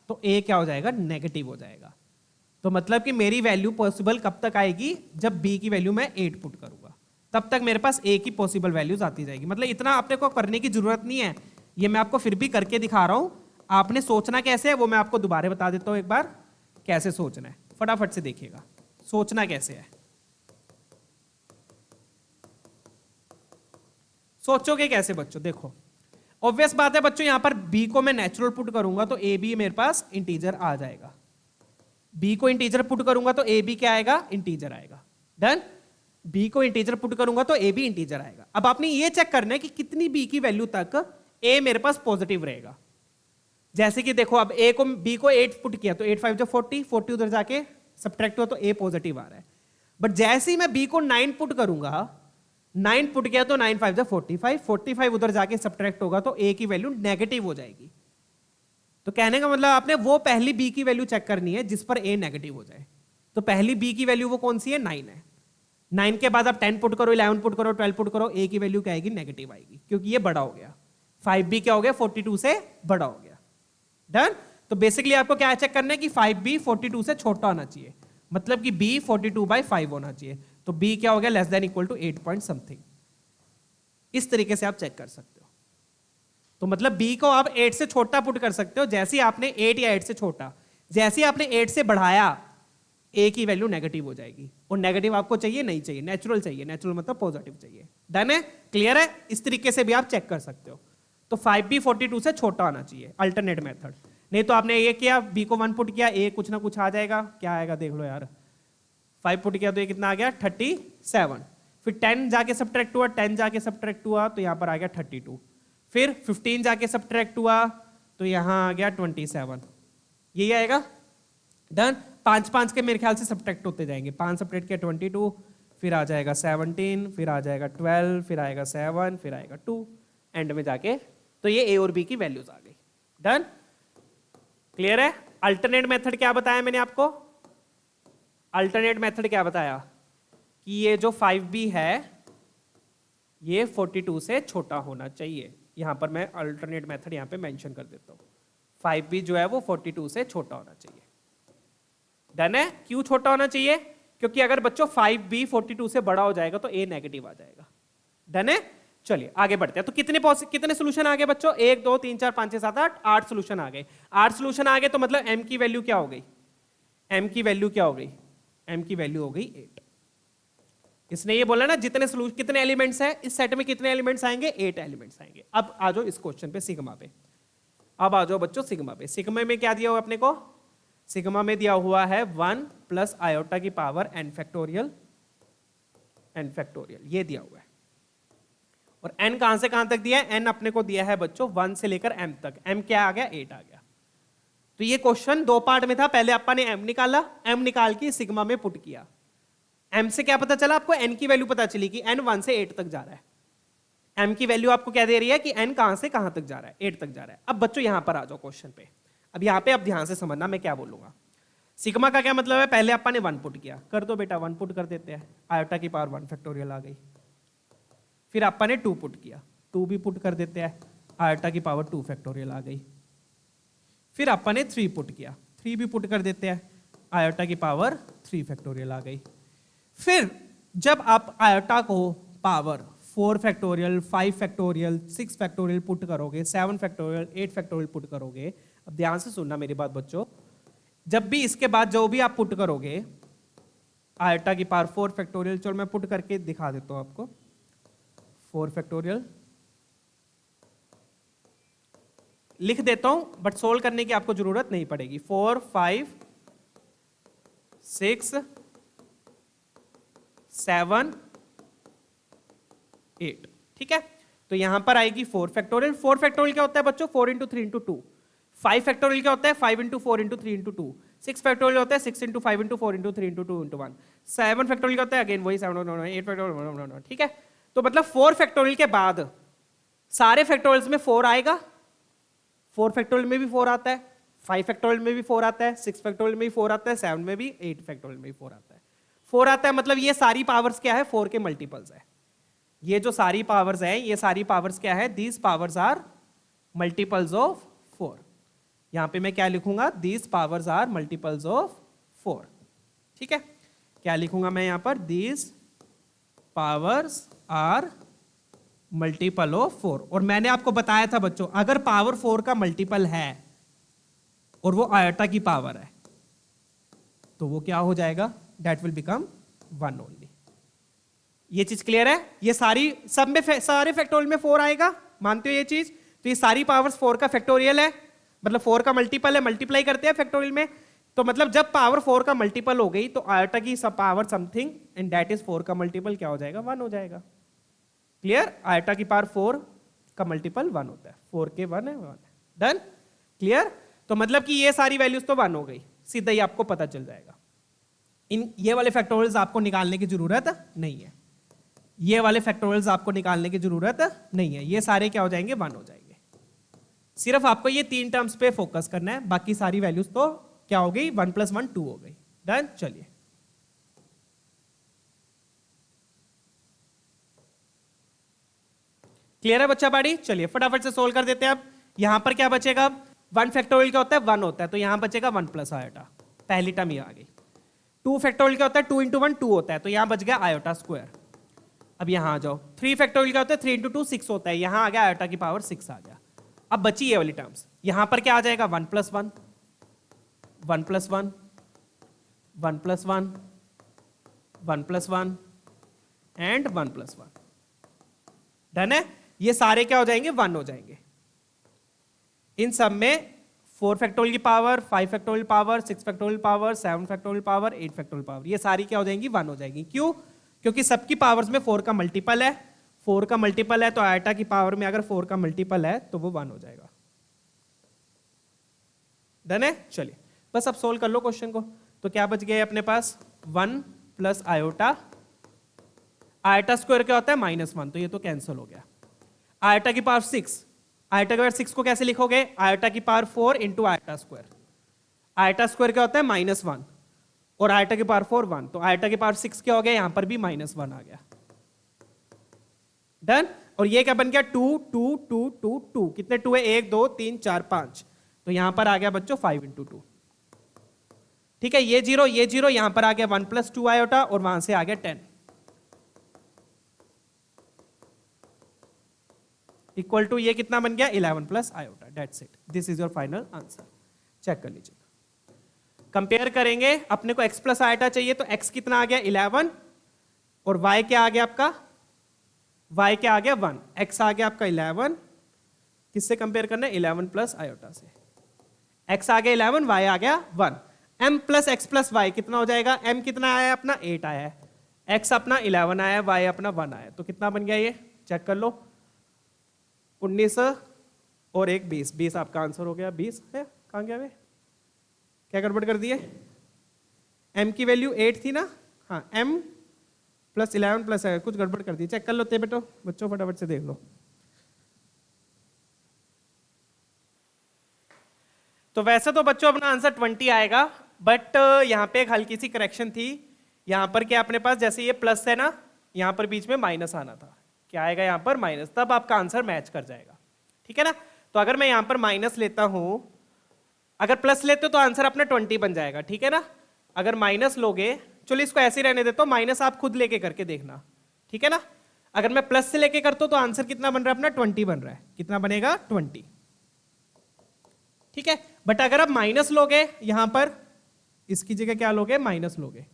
तो ए क्या हो जाएगा, नेगेटिव हो जाएगा। तो मतलब कि मेरी वैल्यू पॉसिबल कब तक आएगी, जब बी की वैल्यू मैं 8 पुट करूंगा, तब तक मेरे पास ए की पॉसिबल वैल्यूज आती जाएगी। मतलब इतना आपने को करने की जरूरत नहीं है, ये मैं आपको फिर भी करके दिखा रहा हूं। आपने सोचना कैसे है वो मैं आपको दोबारा बता देता हूं एक बार, कैसे सोचना है, फटाफट से देखिएगा सोचना कैसे है। सोचोगे कैसे बच्चों, देखो ऑब्वियस बात है बच्चों, यहां पर बी को मैं नेचुरल पुट करूंगा तो ए बी मेरे पास इंटीजर आ जाएगा। बी को इंटीजर पुट करूंगा तो ए बी क्या आएगा, इंटीजर आएगा। डन। बी को इंटीजर पुट करूंगा तो ए बी इंटीजर आएगा। अब आपने ये चेक करना है कि कितनी बी की वैल्यू तक ए मेरे पास पॉजिटिव रहेगा। जैसे कि देखो अब ए को बी को 8 पुट किया तो 8 5 जो 40, 40 उधर जाके सब्ट्रैक्ट हुआ तो ए पॉजिटिव आ रहा है। बट जैसे ही मैं बी को 9 पुट करूंगा, 9 पुट किया तो 9 5 जो 45, 45 उधर जाके सब्ट्रैक्ट होगा तो ए की वैल्यू नेगेटिव हो जाएगी। तो कहने का मतलब आपने वो पहली बी की वैल्यू चेक करनी है जिस पर ए नेगेटिव हो जाए। तो पहली बी की वैल्यू वो कौन सी है, 9 है। 9 के बाद आप 10 पुट करो, 11 पुट करो, 12 पुट करो, ए की वैल्यू क्या आएगी, नेगेटिव आएगी, क्योंकि ये बड़ा हो गया। 5b क्या हो गया, 42 से बड़ा हो गया। डन। तो बेसिकली आपको क्या चेक करना है कि 5b 42 से छोटा होना चाहिए, मतलब कि b 42/5 होना चाहिए। तो b क्या हो गया, less than equal to 8 point something. इस तरीके से आप चेक कर सकते हो। तो मतलब b को आप 8 से छोटा पुट कर सकते हो। जैसे ही आपने 8 या 8 से छोटा, जैसे ही आपने 8 से बढ़ाया, a की वैल्यू नेगेटिव हो जाएगी। और नेगेटिव आपको चाहिए, नहीं चाहिए, नेचुरल चाहिए। नेचुरल मतलब पॉजिटिव चाहिए। डन है, क्लियर है। इस तरीके से भी आप चेक कर सकते हो। तो 5b 42 से छोटा होना चाहिए, अल्टरनेट मेथड। नहीं तो आपने ये किया, b को 1 पुट किया, a कुछ ना कुछ आ जाएगा। क्या आएगा देख लो यार, 5 पुट किया तो ये कितना आ गया, 37। फिर 10 जाके सब्ट्रैक्ट हुआ, 10 जाके सब्ट्रैक्ट हुआ तो यहाँ पर आ गया 32। फिर 15 जाके सब्ट्रैक्ट हुआ तो यहाँ आ गया 27। यही आएगा। डन। 5 5 के मेरे ख्याल से सब्ट्रैक्ट होते जाएंगे। 5 सब्ट्रैक्ट किया 22, फिर आ जाएगा 17, फिर आ जाएगा 12, फिर आएगा 7, फिर आएगा 2, एंड में जाके तो ये ए और बी की वैल्यूज आ गई। डन। क्लियर है। अल्टरनेट मेथड क्या बताया मैंने आपको, अल्टरनेट मेथड क्या बताया कि ये जो 5b है ये 42 से छोटा होना चाहिए। यहां पर मैं अल्टरनेट मेथड यहां पे मेंशन कर देता हूं। 5b जो है वो 42 से छोटा होना चाहिए। डन है। क्यों छोटा होना चाहिए, क्योंकि अगर बच्चों 5b 42 से बड़ा हो जाएगा तो a नेगेटिव आ जाएगा। डन है। चलिए आगे बढ़ते हैं। तो कितने सोल्यूशन आ गए बच्चों, 1 2 3 4 5 6 7 8, 8 सोल्यूशन आ गए। 8 सोल्यूशन आ गए तो मतलब m की वैल्यू क्या हो गई, m की वैल्यू क्या हो गई, m की वैल्यू हो गई 8। इसने ये बोला ना जितने सोल्यूशन, कितने एलिमेंट्स हैं इस सेट में, कितने एलिमेंट्स आएंगे, 8 एलिमेंट्स आएंगे। अब आ जाओ इस क्वेश्चन पे, सिग्मा पे। अब आ जाओ बच्चों सिग्मा पे। सिग्मा में क्या दिया हुआ अपने को, सिग्मा में दिया हुआ है 1 प्लस आयोटा की power n factorial, n factorial ये दिया हुआ है। और n कहां से कहां तक दिया है, n अपने को दिया है बच्चों 1 से लेकर m तक। m क्या आ गया, 8 आ गया। तो ये क्वेश्चन 2 पार्ट में था। पहले अपन ने m निकाला, m निकाल के सिग्मा में पुट किया। m से क्या पता चला आपको, n की वैल्यू पता चली कि n 1 से 8 तक जा रहा है। m की वैल्यू आपको क्या दे रही है कि n कहां से कहां तक जा रहा है, 8 तक जा रहा है। अब बच्चों यहां पर आ जाओ क्वेश्चन पे। अब यहां पे अब ध्यान से समझना मैं क्या बोलूंगा। सिग्मा का क्या मतलब है, पहले अपन ने 1 पुट किया, कर दो बेटा 1 पुट कर देते हैं, आयोटा की पावर 1 फैक्टोरियल आ गई। फिर अपन ने 2 पुट किया, 2 भी पुट कर देते हैं, आयोटा की पावर 2 फैक्टोरियल आ गई। फिर अपन ने 3 पुट किया, 3 भी पुट कर देते हैं, आयोटा की पावर 3 फैक्टोरियल आ गई। फिर जब आप आयोटा को power 4 factorial, 5 factorial, 6 factorial put करोगे, 7 फैक्टोरियल, 8 फैक्टोरियल पुट करोगे। अब ध्यान से सुनना मेरी बात बच्चों, जब भी इसके बाद जो भी आप पुट करोगे, आयोटा की पावर 4 फैक्टोरियल, चलो मैं पुट करके दिखा देता हूं आपको। 4 फैक्टोरियल लिख देता हूं, बट सोल्व करने की आपको जरूरत नहीं पड़ेगी। 4 5 6 7 8, ठीक है। तो यहां पर आएगी 4 फैक्टोरियल। 4 फैक्टोरियल क्या होता है बच्चों, 4 इंटू 3 इंटू 2। 5 फैक्टोरियल क्या होता है, 5 इंटू 4 इंटू 3 इंटू 2। 6 फैक्टोरियल होता है 6 into 5 into 4 into 3 into 2 into 1। 7 factorial का होता है अगेन वही 7 8 फैक्टोरियल, ठीक है। तो मतलब 4 फैक्टोरियल के बाद सारे फैक्टोरियल्स में 4 आएगा, 4 फैक्टोरियल में भी 4 आता है, 5 फैक्टोरियल में भी 4 आता है, 6 फैक्टोरियल में भी 4 आता है, 7 में भी, 8 फैक्टोरियल में भी 4 आता है। 4 आता है मतलब ये सारी पावर्स क्या है, 4 के मल्टीपल्स है। ये जो सारी पावर्स है ये सारी पावर्स क्या है, these powers are multiples of 4। यहां पे मैं क्या लिखूंगा, these powers are multiples of 4, ठीक है। क्या लिखूंगा मैं यहां पर, these powers are multiple of 4। और मैंने आपको बताया था बच्चों, अगर पावर 4 का मल्टीपल है और वो आयोटा की पावर है तो वो क्या हो जाएगा, दैट विल बिकम 1 ओनली। ये चीज क्लियर है। ये सारी सब में सारे फैक्टोरियल में 4 आएगा, मानते हो ये चीज। तो ये सारी पावर्स 4 का फैक्टोरियल है, मतलब 4 का मल्टीपल है, मल्टीप्लाई करते हैं फैक्टोरियल में। तो मतलब जब पावर 4 का मल्टीपल हो गई तो आयोटा की सब power something and that is 4 का मल्टीपल क्या हो जाएगा, 1 हो जाएगा। क्लियर, आयोटा की पावर 4 का मल्टीपल 1 होता है, 4 के 1 है, 1 है। Done, clear. तो मतलब कि ये सारी वैल्यूज तो 1 हो गई, सीधा ही आपको पता चल जाएगा। इन ये वाले फैक्टोरियल्स आपको निकालने की जरूरत नहीं है, ये वाले फैक्टोरियल्स आपको निकालने की जरूरत नहीं है, ये सारे क्या हो जाएंगे, 1 हो जाएंगे। सिर्फ आपको ये 3 टर्म्स पे फोकस करना है, बाकी सारी वैल्यूज तो क्या हो गई, 1 + 1 2 हो गई। डन, चलिए क्लियर है बच्चा पाड़ी। चलिए फटाफट से सोल्व कर देते हैं। अब यहां पर क्या बचेगा, 1 फैक्टोरियल क्या होता है, 1 होता है, तो यहां बचेगा 1 + आयोटा, पहली टर्म ये आ गई। 2 फैक्टोरियल क्या होता है, 2 × 1 2 होता है, तो यहां बच गया आयोटा स्क्वायर। अब यहां आ जाओ, 3 फैक्टोरियल क्या होता है, 3 × 2 6 होता है, यहां आ गया आयोटा की पावर 6 आ गया। अब बची ये वाली टर्म्स, यहां पर क्या आ जाएगा, 1 + 1 1 + 1 1 + 1 1 + 1 एंड 1 + 1। डन है, ये सारे क्या हो जाएंगे, 1 हो जाएंगे। इन सब में 4 फैक्टोरियल की power, 5 factorial power, 6 factorial power, 7 factorial power, 8 factorial power, ये सारी क्या हो जाएंगी, 1 हो जाएंगी। क्यों, क्योंकि सबकी पावर्स में 4 का मल्टीपल है, 4 का मल्टीपल है तो आयोटा की पावर में अगर 4 का मल्टीपल है तो वो 1 हो जाएगा। डन है, चलिए बस अब सोल्व कर लो क्वेश्चन को। तो क्या बच गया अपने पास, 1 + आयोटा, आयोटा स्क्वायर क्या होता है, -1, तो ये तो कैंसिल हो गया। आयोटा की पावर 6, आयोटा की पावर 6 को कैसे लिखोगे, आयोटा की power 4 × iota square. Iota square क्या होता है, -1 और आयोटा की पावर 4 1, तो आयोटा की पावर 6 क्या हो गया, यहां पर भी -1 आ गया। डन, और ये क्या बन गया, 2 2 2 2 2, कितने 2 है, 1 2 3 4 5, तो यहां पर आ गया बच्चों 5 × 2। ठीक है, ये जीरो यहां पर आ गया 1 + 2 आयोटा और वहां से आ गया 10 इक्वल टू ये कितना बन गया, 11 + iota. That's it, this is your final answer. Check कर लीजिए, कंपेयर करेंगे। अपने को x + आयोटा चाहिए तो x कितना आ गया, 11, और y क्या आ गया आपका, y क्या आ गया 1, x आ गया आपका 11। किससे कंपेयर करना है, 11 + आयोटा से। x आ गया 11, y आ गया 1, m + x + y कितना हो जाएगा, m कितना आया अपना 8 आया है, x अपना 11 आया, y अपना 1 आया, तो कितना बन गया ये, चेक कर लो, 19 और 1 20, 20 आपका आंसर हो गया। 20 है, कहाँ गया वे, क्या गड़बड़ कर दिए, m की वैल्यू 8 थी ना, हाँ m + 11 + कुछ गड़बड़ कर दी, चेक कर लो बेटो, बच्चों फटाफट से देख लो। तो वैसे तो बच्चों अपना आंसर 20 आएगा, बट यहाँ पे एक हल्की सी करेक्शन थी। यहाँ पर क्या अपने पास, जैसे ये प्लस है ना, यहाँ पर बीच में माइनस आना था, क्या आएगा यहाँ पर माइनस, तब आपका आंसर मैच कर जाएगा। ठीक है ना, तो अगर मैं यहाँ पर माइनस लेता हूं, अगर प्लस लेते हो तो आंसर अपना 20 बन जाएगा। ठीक है ना, अगर माइनस लोगे, चलो इसको ऐसे ही रहने देता हूं, माइनस आप खुद लेके करके देखना। ठीक है ना, अगर मैं प्लस से लेके करता हूं तो आंसर कितना बन रहा है अपना, 20 बन रहा है। कितना बनेगा, 20। ठीक है, बट अगर आप माइनस लोगे, यहां पर इसकी जगह क्या लोगे, माइनस लोगे,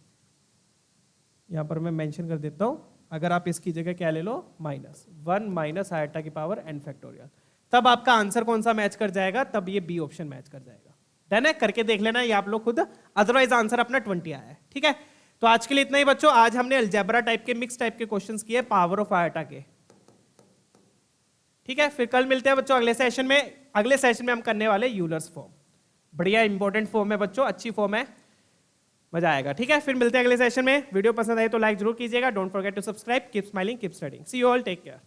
यहां पर मैं मेंशन कर देता हूं, अगर आप इसकी जगह क्या ले लो, -1 - आयोटा की पावर n फैक्टोरियल, तब आपका आंसर कौन सा मैच कर जाएगा, तब ये बी ऑप्शन मैच कर जाएगा। डन है, करके देख लेना ये आप लोग खुद, अदरवाइज आंसर अपना 20 आया है। ठीक है, तो आज के लिए इतना ही बच्चों। आज हमने अलजेब्रा टाइप के, मिक्स टाइप के क्वेश्चंस किए पावर ऑफ आयोटा के। ठीक है, फिर कल मिलते हैं बच्चों अगले सेशन में। अगले सेशन में हम करने वाले यूलर्स फॉर्म, बढ़िया इंपॉर्टेंट फॉर्म है बच्चों, अच्छी फॉर्म है, मजा आएगा। ठीक है, फिर मिलते हैं अगले सेशन में। वीडियो पसंद आए तो लाइक जरूर कीजिएगा। Don't forget to subscribe. Keep smiling, keep studying. See you all, take care.